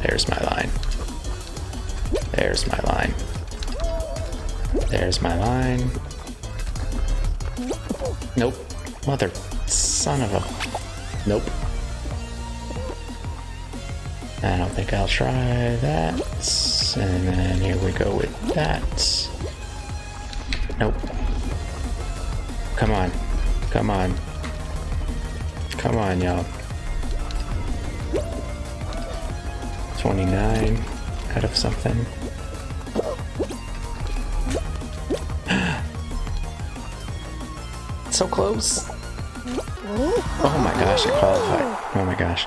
There's my line. There's my line. There's my line. Nope. Mother son of a. Nope. I don't think I'll try that. And then here we go with that. Nope. Come on. Come on. Come on, y'all. 29 out of something. So close. Oh my gosh, I qualified. Oh my gosh.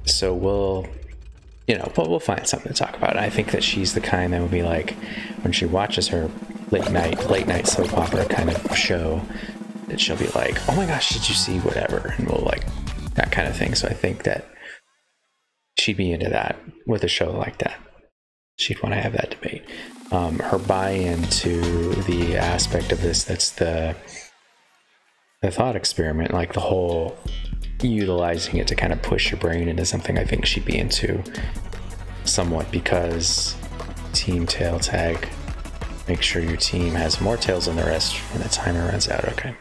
So we'll, you know, we'll find something to talk about. I think that she's the kind that would be like, when she watches her late night soap opera kind of show, that she'll be like, oh my gosh, did you see whatever? And we'll like, that kind of thing. So I think that she'd be into that with a show like that. She'd want to have that debate. Her buy-in to the aspect of this, that's the thought experiment, like the whole utilizing it to kind of push your brain into something, I think she'd be into somewhat, because team tail tag, make sure your team has more tails than the rest when the timer runs out. Okay,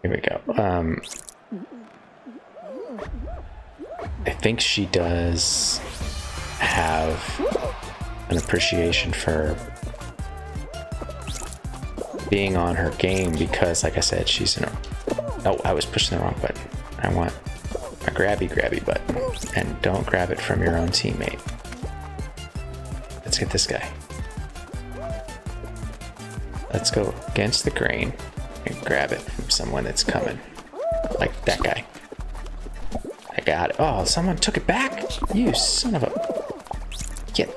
here we go. I think she does have an appreciation for being on her game, because like I said, she's in a, oh, I was pushing the wrong button. I want a grabby button, and don't grab it from your own teammate. Let's get this guy. Let's go against the grain and grab it from someone that's coming, like that guy. I got it. Oh, someone took it back? You son of a... Get...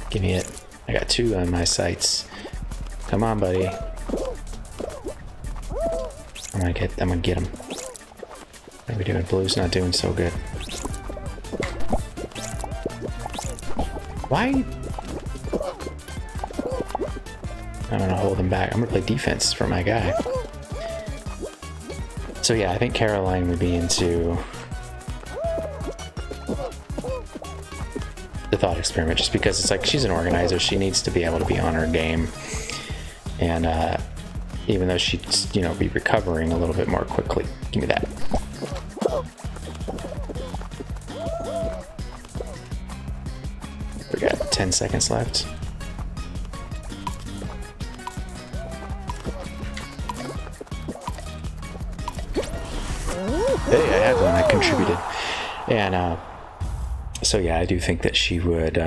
Give me it. I got 2 on my sights. Come on, buddy. I'm gonna get him. What are we doing? Blue's not doing so good. Why? I'm gonna hold him back. I'm gonna play defense for my guy. So yeah, I think Caroline would be into the thought experiment, just because it's like she's an organizer. She needs to be able to be on her game, and even though she'd, you know, be recovering a little bit more quickly. Give me that. We got 10 seconds left. Hey, I had one. I contributed. And so yeah, I do think that she would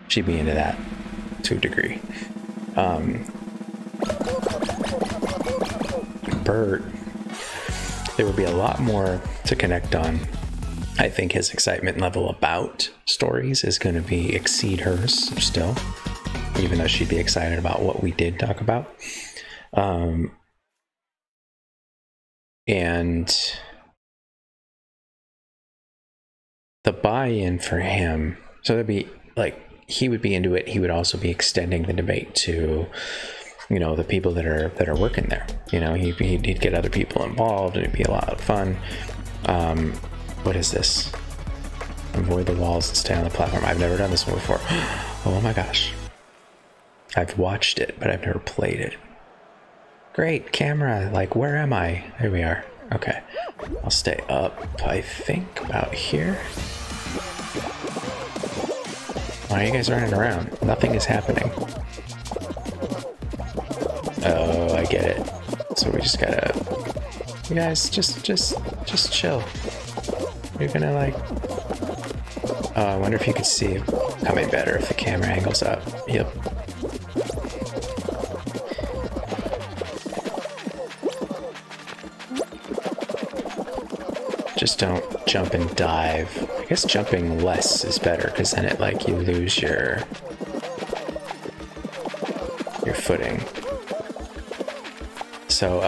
she'd be into that to a degree. Bert, there would be a lot more to connect on. I think his excitement level about stories is going to be exceed hers still, even though she'd be excited about what we did talk about. And the buy-in for him, so there'd be like, he would be into it. He would also be extending the debate to, you know, the people that are working there. You know, he'd get other people involved, and it'd be a lot of fun. What is this? Avoid the walls and stay on the platform. I've never done this one before. Oh my gosh. I've watched it, but I've never played it. Great camera. Like, where am I? There we are. Okay. I'll stay up, I think, about here. Why are you guys running around? Nothing is happening. Oh, I get it. So we just gotta... You guys, just chill. You're gonna like... Oh, I wonder if you could see it coming better if the camera angle's up. Yep. Just don't jump and dive. I guess jumping less is better, because then it, like, you lose your footing. So,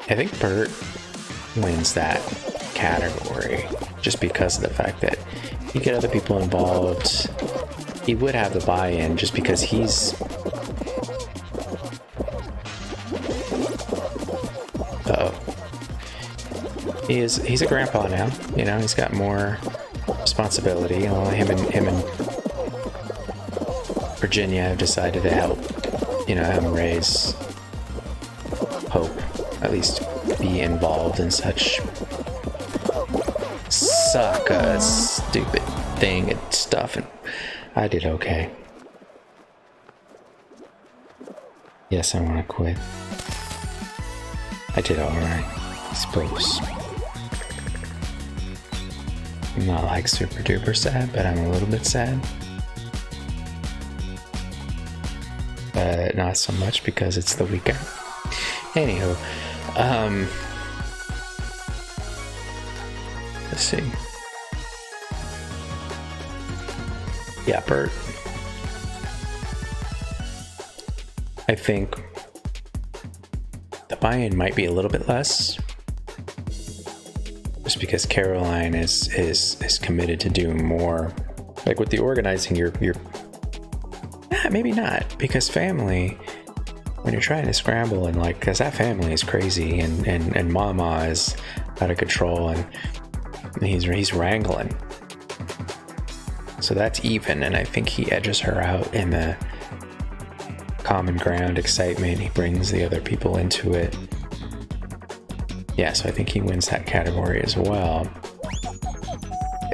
I think Bert wins that category, just because of the fact that you get other people involved. He would have the buy-in, just because he's... He's a grandpa now, you know, he's got more responsibility. You know, him and Virginia have decided to help, you know, him raise Hope, at least be involved in such stupid thing and stuff, and I did okay. Yes, I want to quit. I did alright, I suppose. I'm not like super duper sad, but I'm a little bit sad. But not so much because it's the weekend. Anywho, let's see. Yeah, Bert. I think the buy-in might be a little bit less, just because Caroline is committed to doing more. Like with the organizing, you're maybe not, because family, when you're trying to scramble, and like, because that family is crazy, and Mama is out of control, and he's wrangling. So that's even, and I think he edges her out in the common ground excitement. He brings the other people into it. Yeah, so I think he wins that category as well.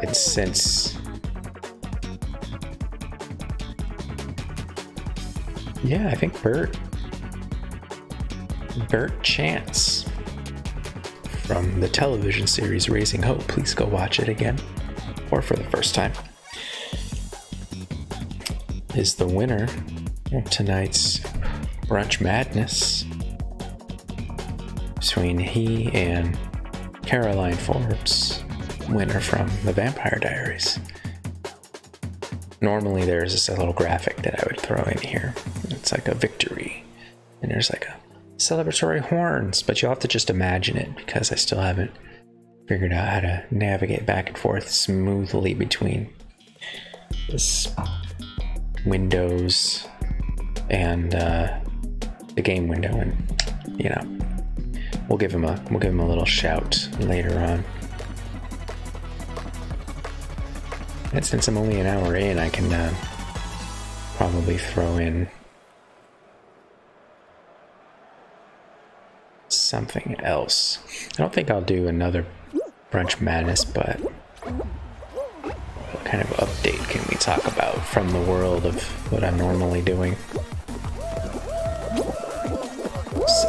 And since... Yeah, I think Bert Chance from the television series Raising Hope. Please go watch it again, or for the first time. Is the winner of tonight's brunch madness between he and Caroline Forbes, winner from the Vampire Diaries. Normally there's just a little graphic that I would throw in here. It's like a victory, and there's like a celebratory horns, but you'll have to just imagine it because I still haven't figured out how to navigate back and forth smoothly between this windows and the game window, and you know, we'll give him a little shout later on. And since I'm only an hour in, I can probably throw in something else. I don't think I'll do another Brunch Madness, but what kind of update can we talk about from the world of what I'm normally doing?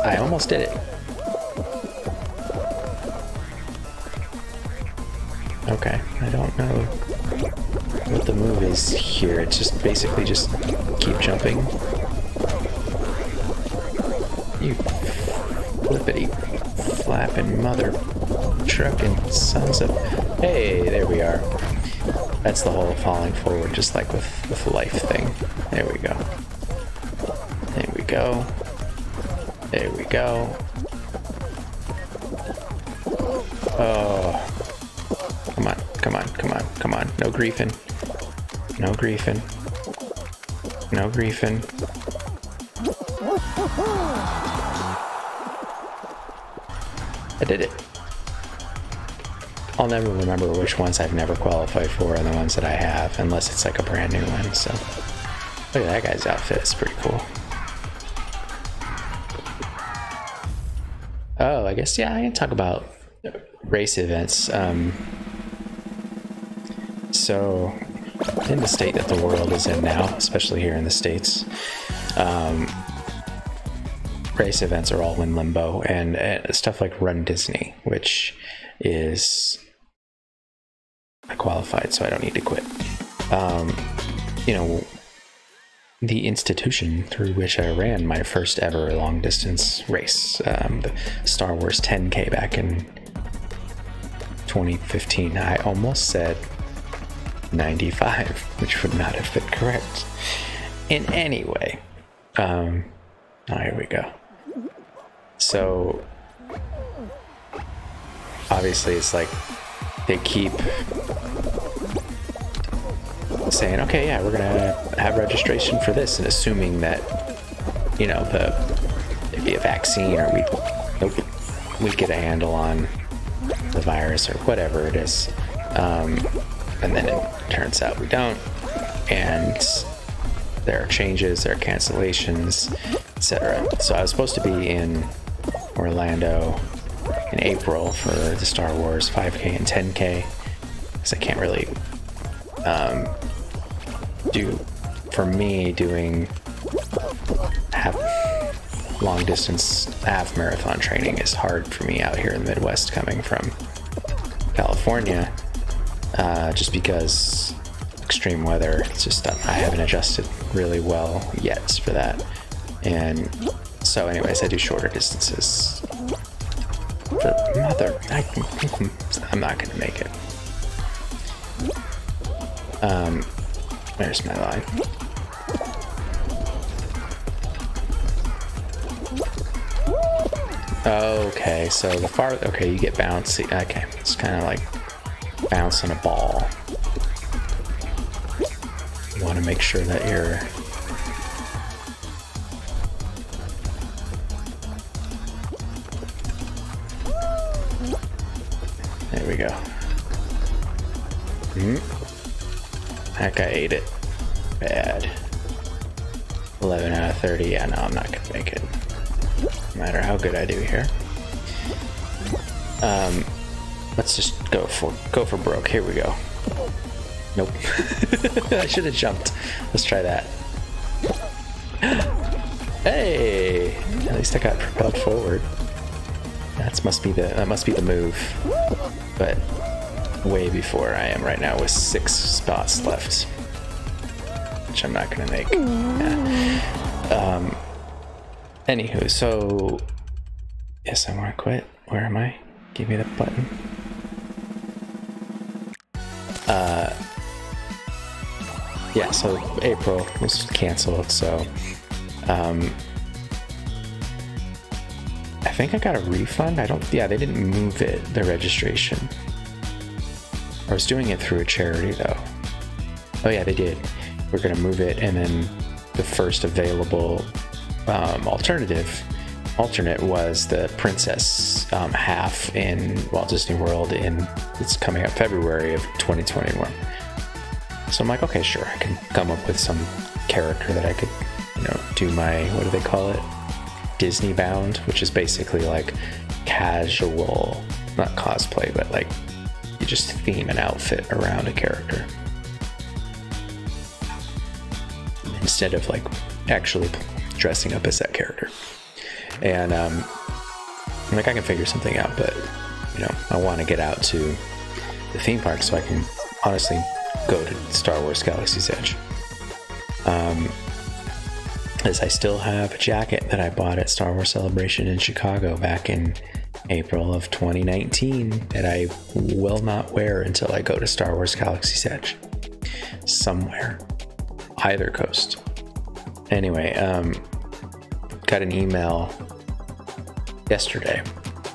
I almost did it. Okay, I don't know what the move is here. It's just basically just keep jumping. You flippity flapping mother trucking sons of... Hey, there we are. That's the whole falling forward, just like with life thing. There we go. There we go. There we go. Oh. Come on, come on, come on, come on. No griefing. No griefing. No griefing. I did it. I'll never remember which ones I've never qualified for and the ones that I have, unless it's like a brand new one, so. Look at that guy's outfit, it's pretty cool. Oh, I guess, yeah, I can talk about race events. So, in the state that the world is in now, especially here in the States, race events are all in limbo, and stuff like Run Disney, which is... I qualified, so I don't need to quit. You know, the institution through which I ran my first ever long distance race, the Star Wars 10K back in 2015. I almost said 95, which would not have been correct. In any way, oh, here we go. So, obviously it's like they keep saying, okay, yeah, we're gonna have registration for this, and assuming that, you know, it'd be a vaccine, or we'd get a handle on the virus or whatever it is, and then it turns out we don't, and there are changes, there are cancellations, etc. So I was supposed to be in Orlando in April for the Star Wars 5K and 10K, because I can't really doing long distance half marathon training is hard for me out here in the Midwest, coming from California, just because extreme weather. It's just I haven't adjusted really well yet for that, and so anyways, I do shorter distances. I'm not gonna make it. There's my line. Okay, so okay, you get bouncy. Okay, it's kind of like bouncing a ball. You want to make sure that you're... There we go. That guy ate it. Bad. 11 out of 30. Yeah, no, I'm not gonna make it. No matter how good I do here. Let's just go for broke. Here we go. Nope. I should have jumped. Let's try that. Hey! At least I got propelled forward. That must be the move. But way before I am right now with 6 spots left, which I'm not gonna make. Yeah. Anywho, so yes, I want to quit. Where am I? Give me the button. Yeah, so April was canceled, so I think I got a refund. Yeah, they didn't move it, the registration. I was doing it through a charity though. Oh yeah, they did. We're gonna move it, and then the first available alternate was the Princess half in Walt Disney World it's coming up February of 2021. So I'm like, okay, sure, I can come up with some character that I could, do my, what do they call it? Disney bound, which is basically like casual, not cosplay, but like you just theme an outfit around a character instead of like actually dressing up as that character. And like I can figure something out, but I want to get out to the theme park so I can honestly go to Star Wars Galaxy's Edge. As I still have a jacket that I bought at Star Wars Celebration in Chicago back in April of 2019 that I will not wear until I go to Star Wars Galaxy's Edge somewhere, either coast. Anyway, got an email yesterday.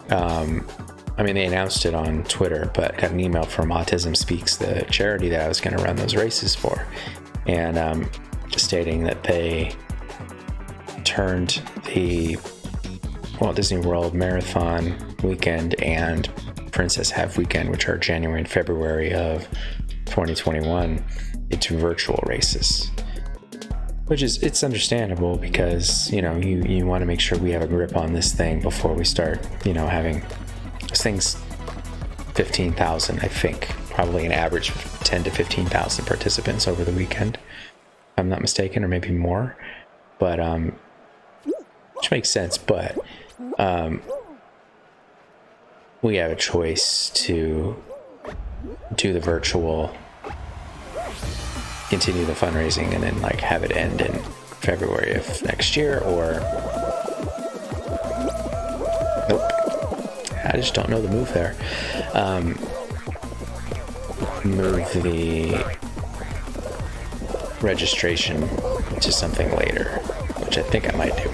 They announced it on Twitter, but got an email from Autism Speaks, the charity that I was going to run those races for, and stating that they turned the Walt Disney World Marathon weekend and Princess Half weekend, which are January and February of 2021, into virtual races. Which is, it's understandable because, you want to make sure we have a grip on this thing before we start, having this thing's 15,000, I think, probably an average of 10 to 15,000 participants over the weekend, if I'm not mistaken, or maybe more. But, which makes sense, but we have a choice to do the virtual, continue the fundraising, and then like have it end in February of next year, or nope, I just don't know the move there. Move the registration to something later, which I think I might do.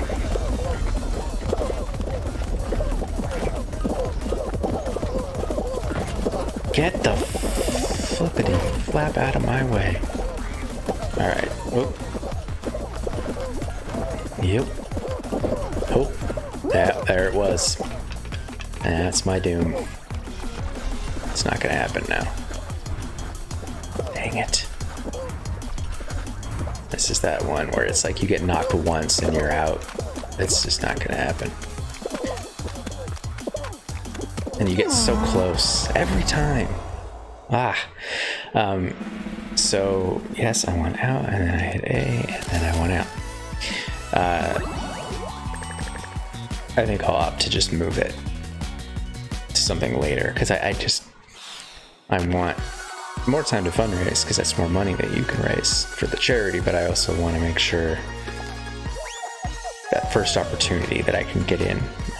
Get the flippity flap out of my way. All right. Whoop. Yep. Oh, there it was. That's my doom. It's not gonna happen now. Dang it. This is that one where it's like you get knocked once and you're out. It's just not gonna happen. And you get so close every time. So yes, I went out, and then I hit A, and then I went out. I think I'll opt to just move it to something later, because I want more time to fundraise, because that's more money that you can raise for the charity, but I also want to make sure that first opportunity that I can get in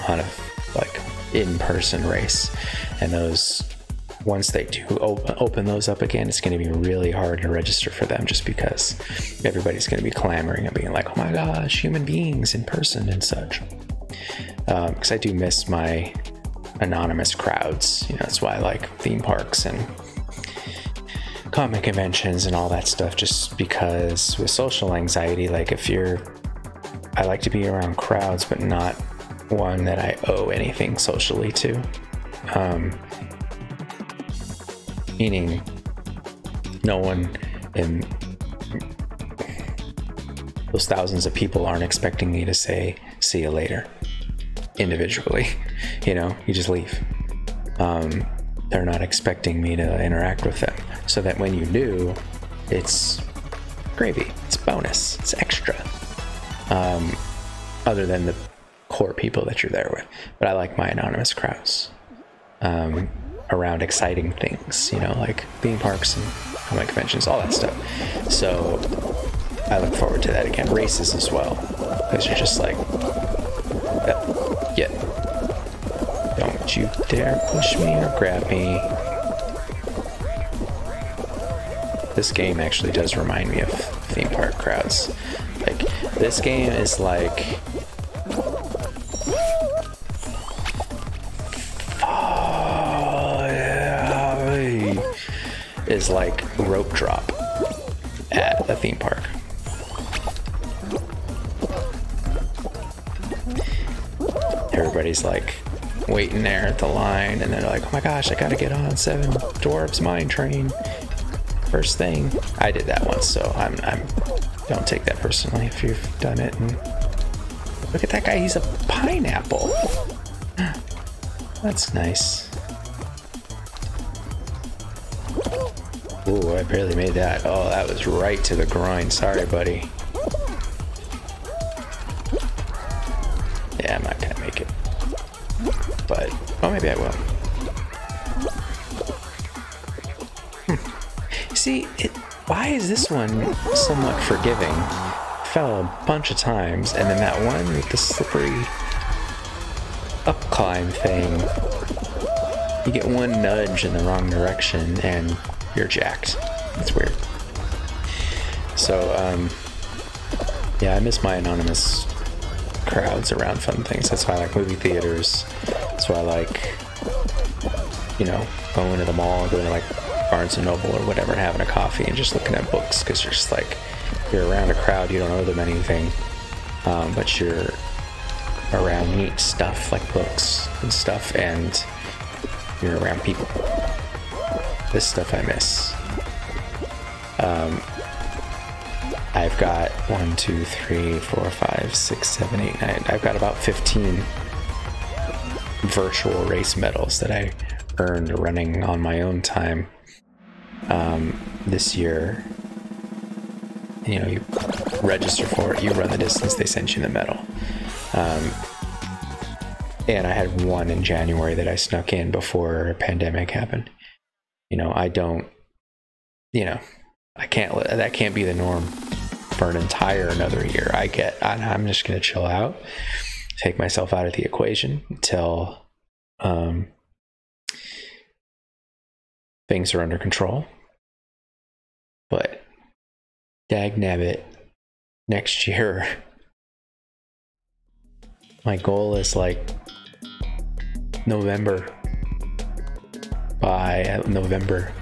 on a like in-person race, and those, once they do open those up again, it's going to be really hard to register for them, just because everybody's going to be clamoring and being like, oh my gosh, human beings in person and such. Because I do miss my anonymous crowds. That's why I like theme parks and comic conventions and all that stuff, just because with social anxiety, like I like to be around crowds, but not one that I owe anything socially to. Meaning no one in those thousands of people aren't expecting me to say, see you later, individually. You just leave. They're not expecting me to interact with them, so that when you do, it's gravy, it's bonus, it's extra. Other than the core people that you're there with. But I like my anonymous crowds around exciting things, like theme parks and comic conventions, all that stuff. So I look forward to that again. Races as well, because you're just like, Yeah. Don't you dare push me or grab me. This game actually does remind me of theme park crowds. Like, this game is like... is like rope drop at a theme park. Everybody's like waiting there at the line, and they're like, oh my gosh, I gotta get on Seven Dwarfs Mine Train first thing. I did that once, so I'm don't take that personally if you've done it. And look at that guy, he's a pineapple. That's nice. Ooh, I barely made that. Oh, that was right to the groin. Sorry, buddy. Yeah, I'm not gonna make it. But, oh, maybe I will. See, why is this one somewhat forgiving? Fell a bunch of times, and then that one with the slippery up climb thing. You get one nudge in the wrong direction, and you're jacked. It's weird. So, yeah, I miss my anonymous crowds around fun things. That's why I like movie theaters. That's why I like, you know, going to the mall, going to like Barnes and Noble or whatever, and having a coffee and just looking at books, because you're just like, you're around a crowd, you don't owe them anything, but you're around neat stuff like books and stuff, and you're around people. This stuff I miss. I've got 1, 2, 3, 4, 5, 6, 7, 8, 9. I've got about 15 virtual race medals that I earned running on my own time. This year, you know, you register for it, you run the distance, they send you the medal. And I had one in January that I snuck in before a pandemic happened. You know, I don't, you know, I can't, that can't be the norm for an entire another year. I'm just going to chill out, take myself out of the equation until things are under control. But dagnabbit, next year, my goal is like November. By November,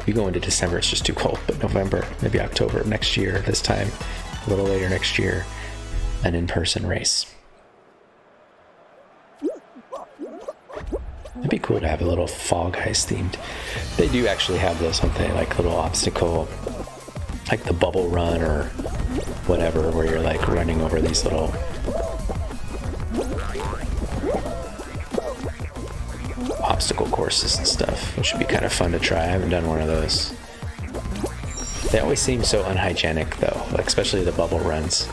we go into December, it's just too cold, but November, maybe October of next year, this time, a little later next year, an in-person race. It'd be cool to have a little Fall Guys themed. They do actually have those, don't they? Like little obstacle, like the bubble run or whatever, where you're like running over these little obstacle courses and stuff, which would be kind of fun to try. I haven't done one of those. They always seem so unhygienic though, like especially the bubble runs.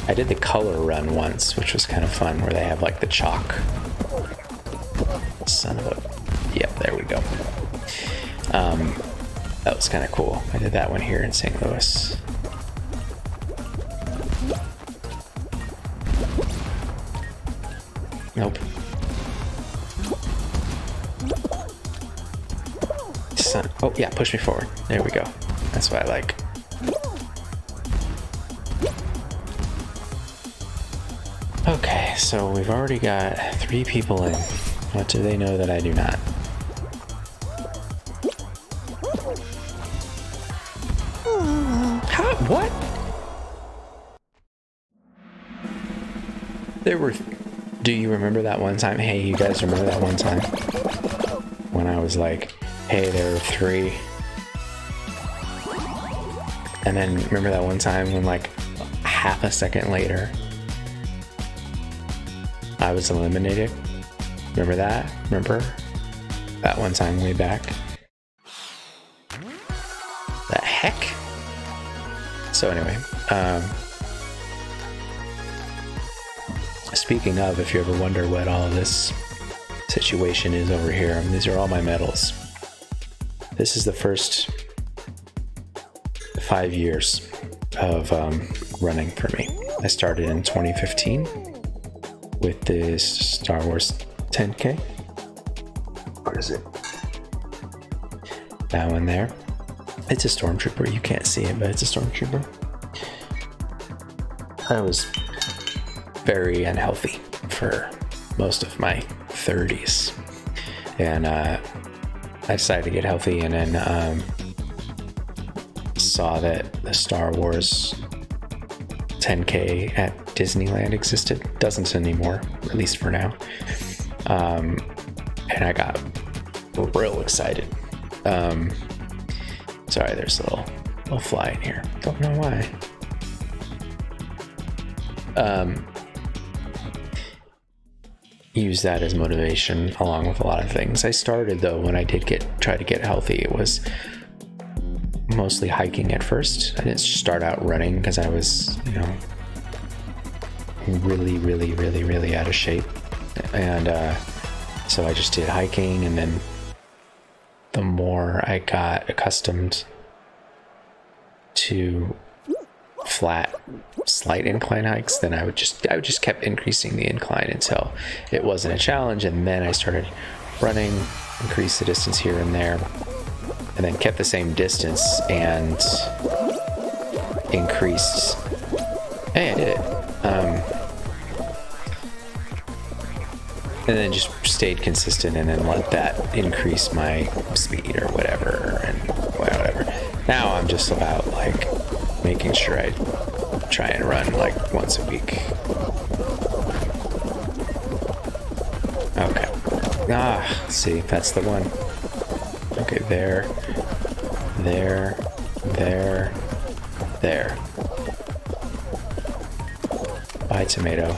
I did the color run once, which was kind of fun, where they have like the chalk. Son of a... Yep, there we go. That was kind of cool. I did that one here in St. Louis. Nope. Son. Oh, yeah, push me forward. There we go. That's what I like. Okay, so we've already got 3 people in. What do they know that I do not? How? What? There were... Do you remember that one time? Hey, you guys remember that one time? When I was like, hey, there were 3. And then remember that one time when like half a second later, I was eliminated? Remember that? Remember that one time way back? The heck? So anyway, speaking of, if you ever wonder what all of this situation is over here, I mean, these are all my medals. This is the first 5 years of running for me. I started in 2015. with this Star Wars 10K. What is it? That one there. It's a stormtrooper. You can't see it, but it's a stormtrooper. I was very unhealthy for most of my 30s, and I decided to get healthy, and then saw that the Star Wars 10K at Disneyland existed. Doesn't anymore, at least for now. And I got real excited. Sorry, there's a little fly in here. Don't know why. Use that as motivation along with a lot of things. I started though, when I did try to get healthy, it was mostly hiking at first. I didn't start out running because I was, you know, really out of shape, and so I just did hiking, and then the more I got accustomed to flat, slight incline hikes, then I would just kept increasing the incline until it wasn't a challenge, and then I started running, increased the distance here and there, and then kept the same distance and increased. Hey, I did it. And then just stayed consistent, and then let that increase my speed or whatever, and whatever. Now I'm just about like making sure I try and run like once a week. Okay. See, that's the one. Okay, there. Bye, tomato.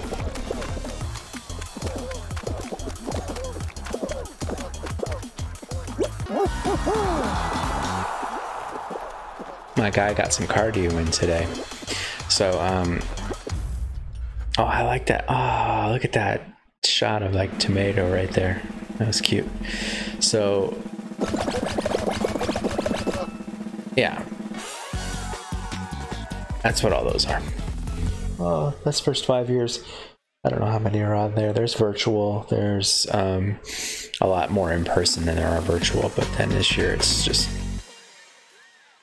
My guy got some cardio in today. So, oh, I like that. Oh, look at that shot of like tomato right there. That was cute. So, yeah. That's what all those are. Oh, that's first 5 years. I don't know how many are on there. There's virtual. There's a lot more in person than there are virtual. But then this year it's just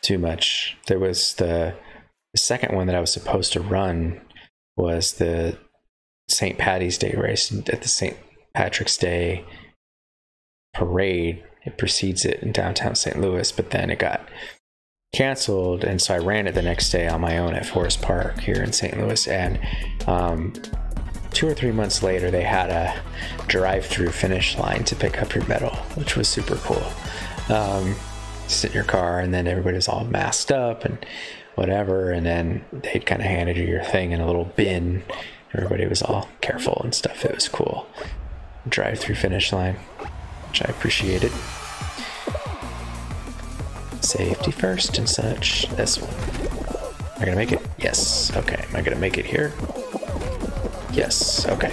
too much. There was the second one that I was supposed to run was the St. Patty's Day race at the St. Patrick's Day parade. It precedes it in downtown St. Louis, but then it got canceled, and so I ran it the next day on my own at Forest Park here in St. Louis, and 2 or 3 months later they had a drive-through finish line to pick up your medal, which was super cool. Sit in your car, and then everybody was all masked up and whatever, and then they'd kind of handed you your thing in a little bin. Everybody was all careful and stuff. It was cool. Drive-through finish line, which I appreciated. Safety first and such. This one. Am I gonna make it? Yes. Okay. Am I gonna make it here? Yes. Okay.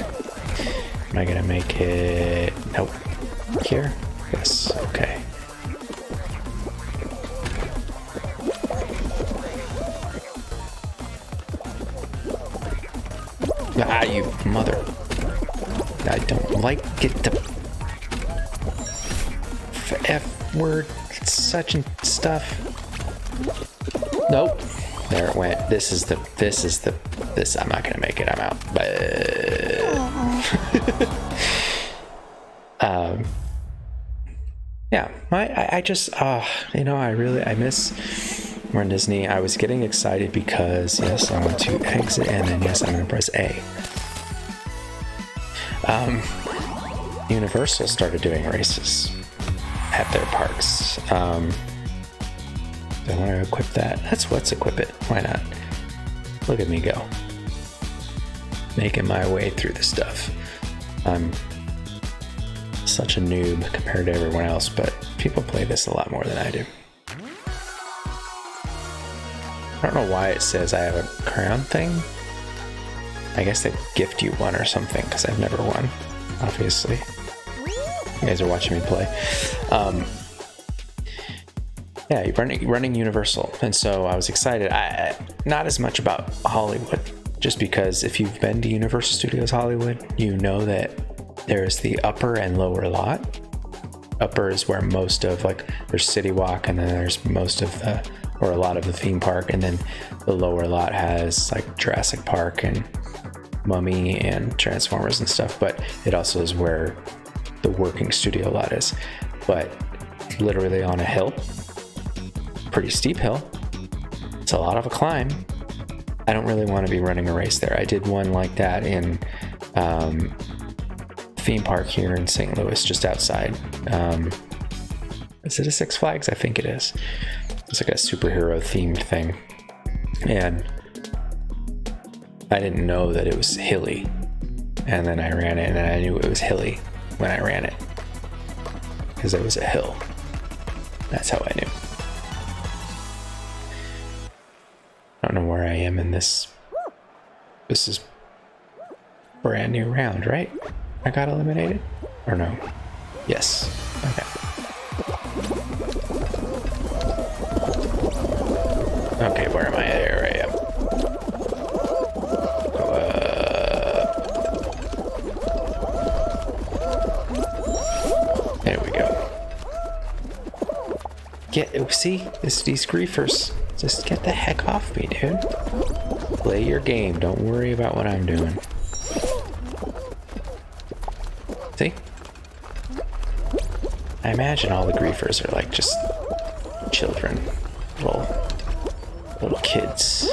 Am I gonna make it? Nope. Here? Yes. Okay. Ah, you mother. I don't like it. The F word, such and stuff. Nope. There it went. This. I'm not gonna make it. I'm out. Yeah. I just, you know, I miss. We're in Disney. I was getting excited because yes, I want to exit, and then yes, I'm going to press A. Universal started doing races at their parks. Do I want to equip that? Let's equip it. Why not? Look at me go. Making my way through the stuff. I'm such a noob compared to everyone else, but people play this a lot more than I do. I don't know why it says I have a crown thing. I guess they gift you one or something, because I've never won, obviously. You guys are watching me play. Yeah, running Universal, and so I was excited. Not as much about Hollywood, just because if you've been to Universal Studios Hollywood, you know that there's the upper and lower lot. Upper is where most of, like, there's City Walk, and then there's most of the, or a lot of the theme park, and then the lower lot has like Jurassic Park and Mummy and Transformers and stuff, but it also is where the working studio lot is. But literally on a hill, pretty steep hill. It's a lot of a climb. I don't really want to be running a race there. I did one like that in theme park here in St. Louis, just outside. Is it a Six Flags? I think it is. It's like a superhero themed thing. And I didn't know that it was hilly. And then I ran it, and I knew it was hilly when I ran it, because it was a hill. That's how I knew. I don't know where I am in this. This is brand new round, right? I got eliminated? Or no? Yes. Okay. Okay, where am I? There I am. There we go. See? These griefers. Just get the heck off me, dude. Play your game. Don't worry about what I'm doing. See? I imagine all the griefers are like just children. Little kids.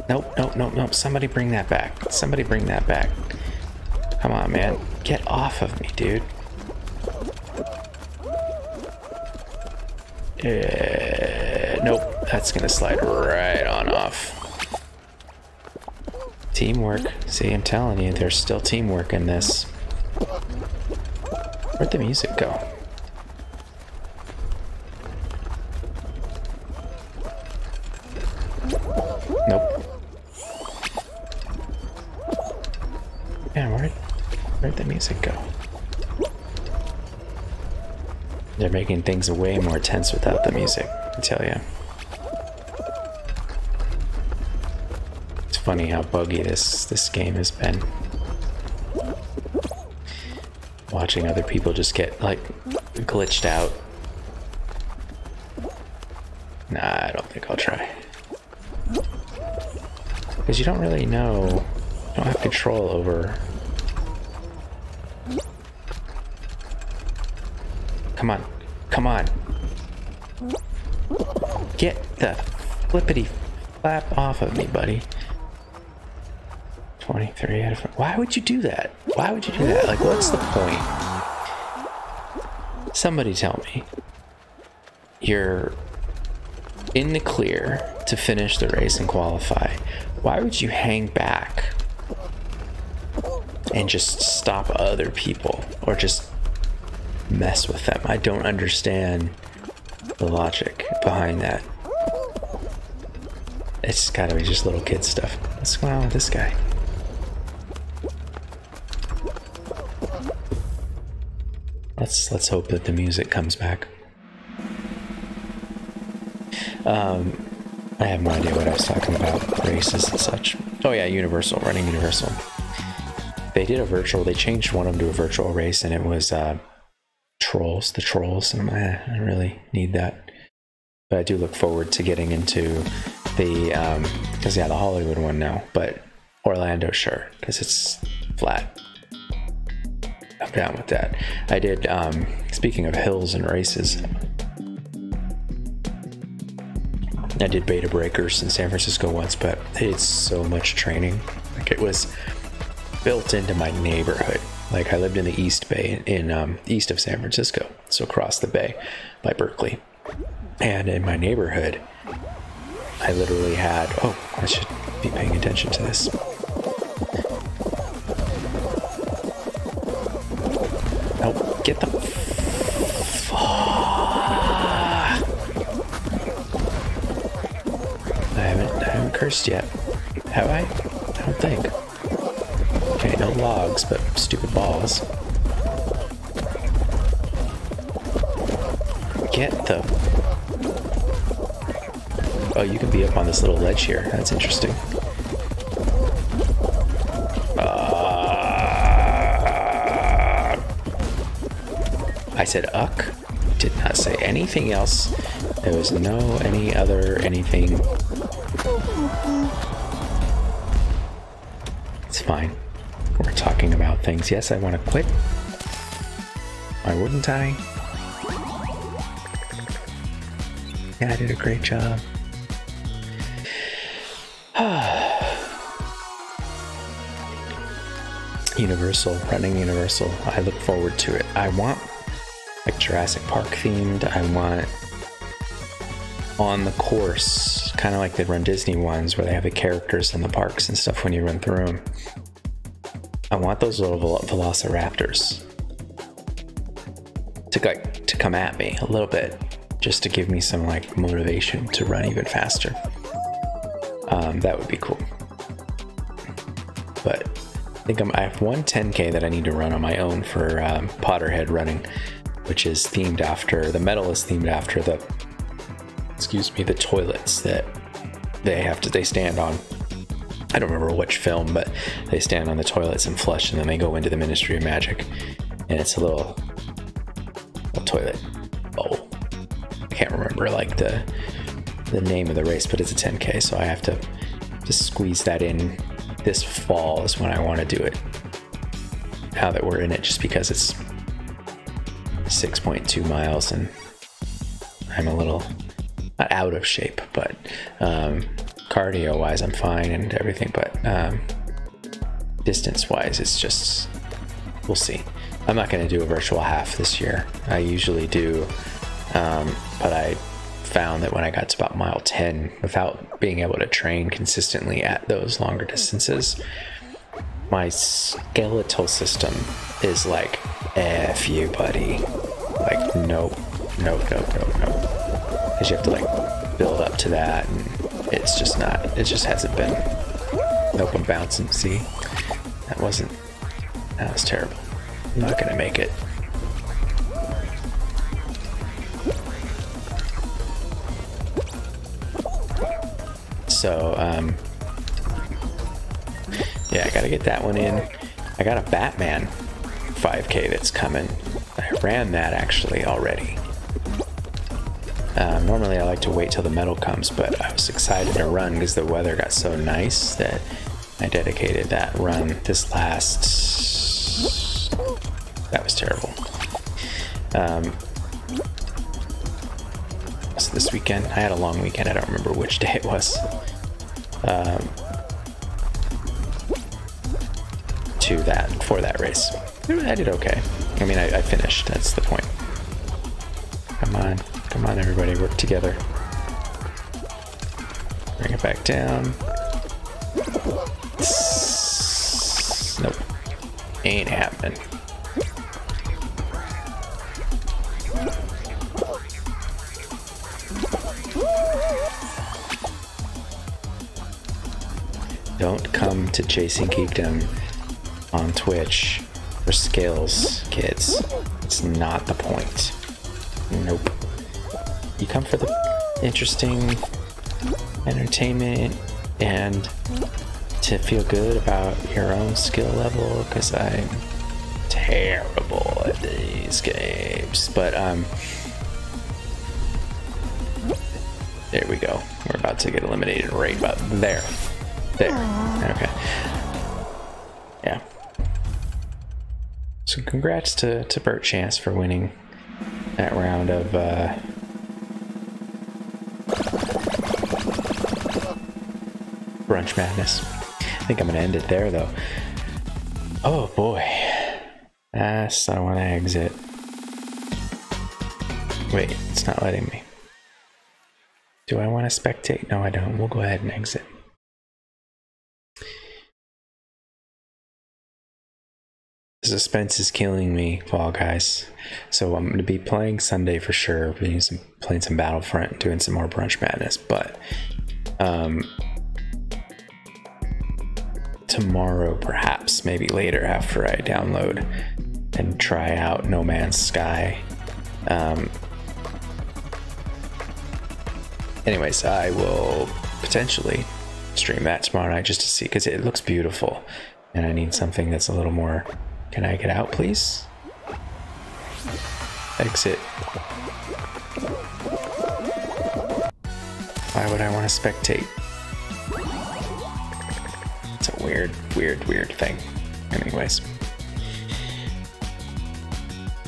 Nope. Somebody bring that back. Somebody bring that back. Come on, man. Get off of me, dude. Nope. That's gonna slide right on off. Teamwork. See, I'm telling you, there's still teamwork in this. Where'd the music go? Nope. Man, where'd the music go? They're making things way more tense without the music, I tell you. It's funny how buggy this game has been. Watching other people just get, like, glitched out. Nah, I don't think I'll try. Because you don't really know, you don't have control over... Come on, come on. Get the flippity flap off of me, buddy. 23 out of 4. Why would you do that? Why would you do that? Like, what's the point? Somebody tell me. You're in the clear to finish the race and qualify. Why would you hang back and just stop other people or just mess with them? I don't understand the logic behind that. It's gotta be just little kid stuff. What's going on with this guy? Let's hope that the music comes back. I have no idea what I was talking about, races and such. Oh yeah, Universal, running Universal. They did a virtual, they changed one of them to a virtual race, and it was the trolls, and I don't really need that. But I do look forward to getting into the, because yeah, the Hollywood one now, but Orlando, sure, because it's flat. I'm down with that. I did, speaking of hills and races, I did beta breakers in San Francisco once, but it's so much training. Like, it was built into my neighborhood. Like, I lived in the East Bay, in east of San Francisco, so across the bay by Berkeley. And in my neighborhood, I literally had, oh, I should be paying attention to this. Oh, get the I haven't cursed yet. Have I? I don't think. Okay, no logs, but stupid balls. Get the Oh, you can be up on this little ledge here. That's interesting. I said uck. Did not say anything else. There was no any other anything. It's fine. We're talking about things. Yes, I want to quit. Why wouldn't I? Yeah, I did a great job. Universal, running Universal. I look forward to it. I want like Jurassic Park themed. I want on the course, kind of like they run Disney ones where they have the characters in the parks and stuff when you run through them. I want those little velociraptors to come at me a little bit, just to give me some like motivation to run even faster. That would be cool. But I think I have one 10K that I need to run on my own for Potterhead running, which is themed after, the medal is themed after the, excuse me, the toilets that they stand on. I don't remember which film, but they stand on the toilets and flush, and then they go into the Ministry of Magic, and it's a little toilet bowl. I can't remember like the name of the race, but it's a 10K, so I have to just squeeze that in. This fall is when I want to do it, now that we're in it, just because it's 6.2 miles and I'm a little not out of shape, but cardio wise I'm fine and everything, but distance wise it's just, we'll see. I'm not going to do a virtual half this year. I usually do, but I found that when I got to about mile 10, without being able to train consistently at those longer distances, my skeletal system is like, F you, buddy. Like, nope, because you have to like build up to that, and it's just not, it just hasn't been. Nope, I'm bouncing. See, that was terrible. I'm not gonna make it. So yeah, I gotta get that one in. I got a Batman 5K that's coming. I ran that actually already. Normally I like to wait till the medal comes, but I was excited to run because the weather got so nice that I dedicated that run this last... That was terrible. So this weekend, I had a long weekend, I don't remember which day it was. For that race. I did okay. I mean, I finished, that's the point. Come on everybody, work together. Bring it back down. Nope, ain't happening. Don't come to Chasing Geekdom on Twitch for skills, kids. It's not the point. Nope. You come for the interesting entertainment and to feel good about your own skill level, because I'm terrible at these games. But there we go. We're about to get eliminated right about there. Okay. Yeah. So congrats to Bert Chance for winning that round of Brunch Madness. I think I'm gonna end it there though. Oh boy. Yes, I want to exit. Wait, it's not letting me. Do I want to spectate? No, I don't. We'll go ahead and exit. The suspense is killing me, Fall Guys. So I'm going to be playing Sunday for sure. Playing some Battlefront, doing some more Brunch Madness. But tomorrow, perhaps, maybe later after I download and try out No Man's Sky. anyways, I will potentially stream that tomorrow night just to see, because it looks beautiful, and I need something that's a little more. Can I get out, please? Exit. Why would I want to spectate? It's a weird thing. Anyways.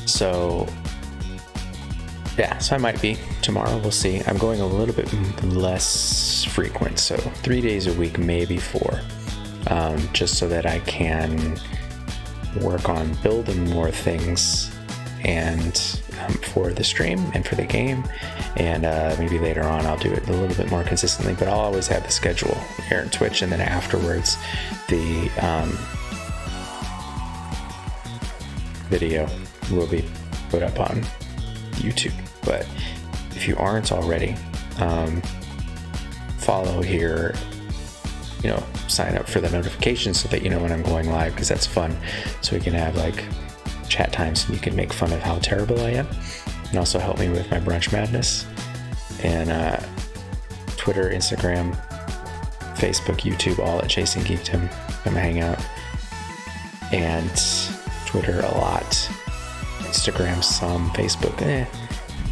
So, yeah, so I might be tomorrow. We'll see. I'm going a little bit less frequent, so 3 days a week, maybe 4, just so that I can work on building more things and for the stream and for the game, and maybe later on I'll do it a little bit more consistently, but I'll always have the schedule here on Twitch, and then afterwards the video will be put up on YouTube. But if you aren't already, follow here, you know, sign up for the notifications so that you know when I'm going live, because that's fun, so we can have like chat times and you can make fun of how terrible I am, and also help me with my brunch madness. And Twitter, Instagram, Facebook, YouTube, all at Chasing Geekdom. Come hang out. And Twitter a lot, Instagram some, Facebook,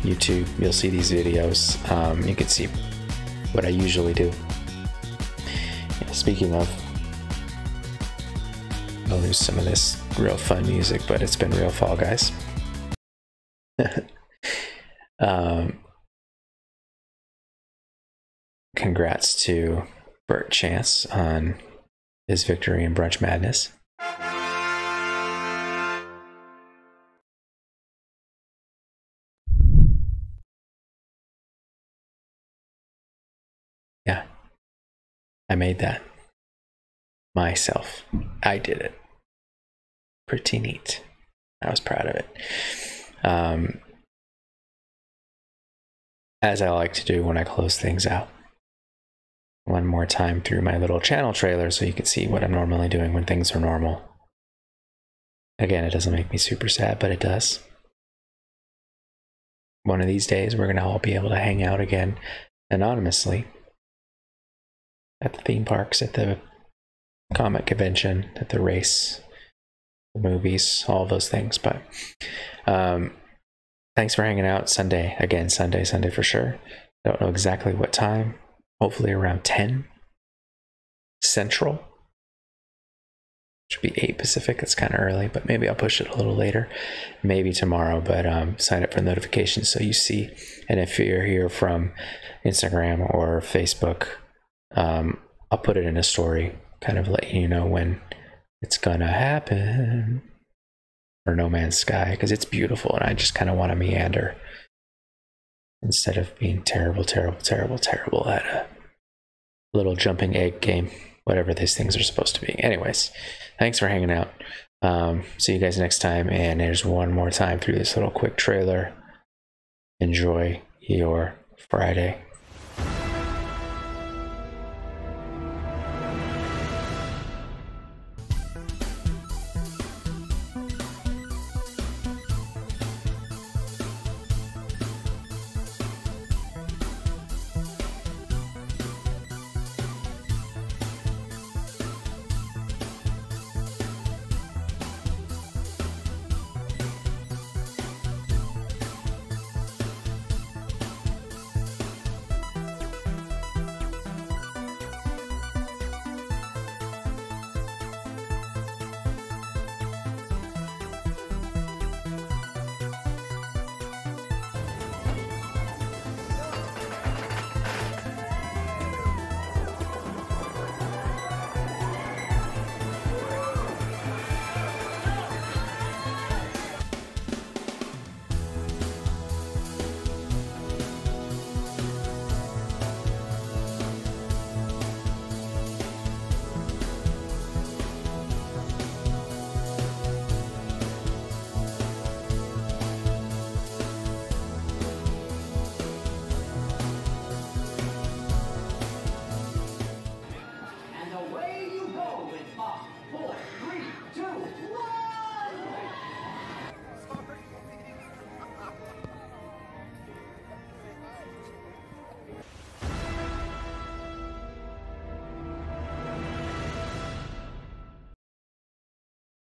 YouTube. You'll see these videos. You can see what I usually do. Speaking of, I'll lose some of this real fun music, but it's been real Fall Guys. Congrats to Bert Chance on his victory in Brunch Madness. Yeah, I made that myself. I did it. Pretty neat. I was proud of it. As I like to do when I close things out, one more time through my little channel trailer so you can see what I'm normally doing when things are normal. Again, it doesn't make me super sad, but it does. One of these days, we're going to all be able to hang out again anonymously at the theme parks, at the comic convention, at the race, the movies, all those things. But thanks for hanging out. Sunday, again, Sunday for sure. Don't know exactly what time. Hopefully around 10 Central. Should be 8 Pacific. It's kind of early, but maybe I'll push it a little later. Maybe tomorrow, but sign up for notifications so you see. And if you're here from Instagram or Facebook, I'll put it in a story, kind of letting you know when it's gonna happen. Or No Man's Sky, because it's beautiful and I just kind of want to meander instead of being terrible at a little jumping egg game, whatever these things are supposed to be. Anyways, thanks for hanging out. See you guys next time, and there's one more time through this little quick trailer. Enjoy your Friday.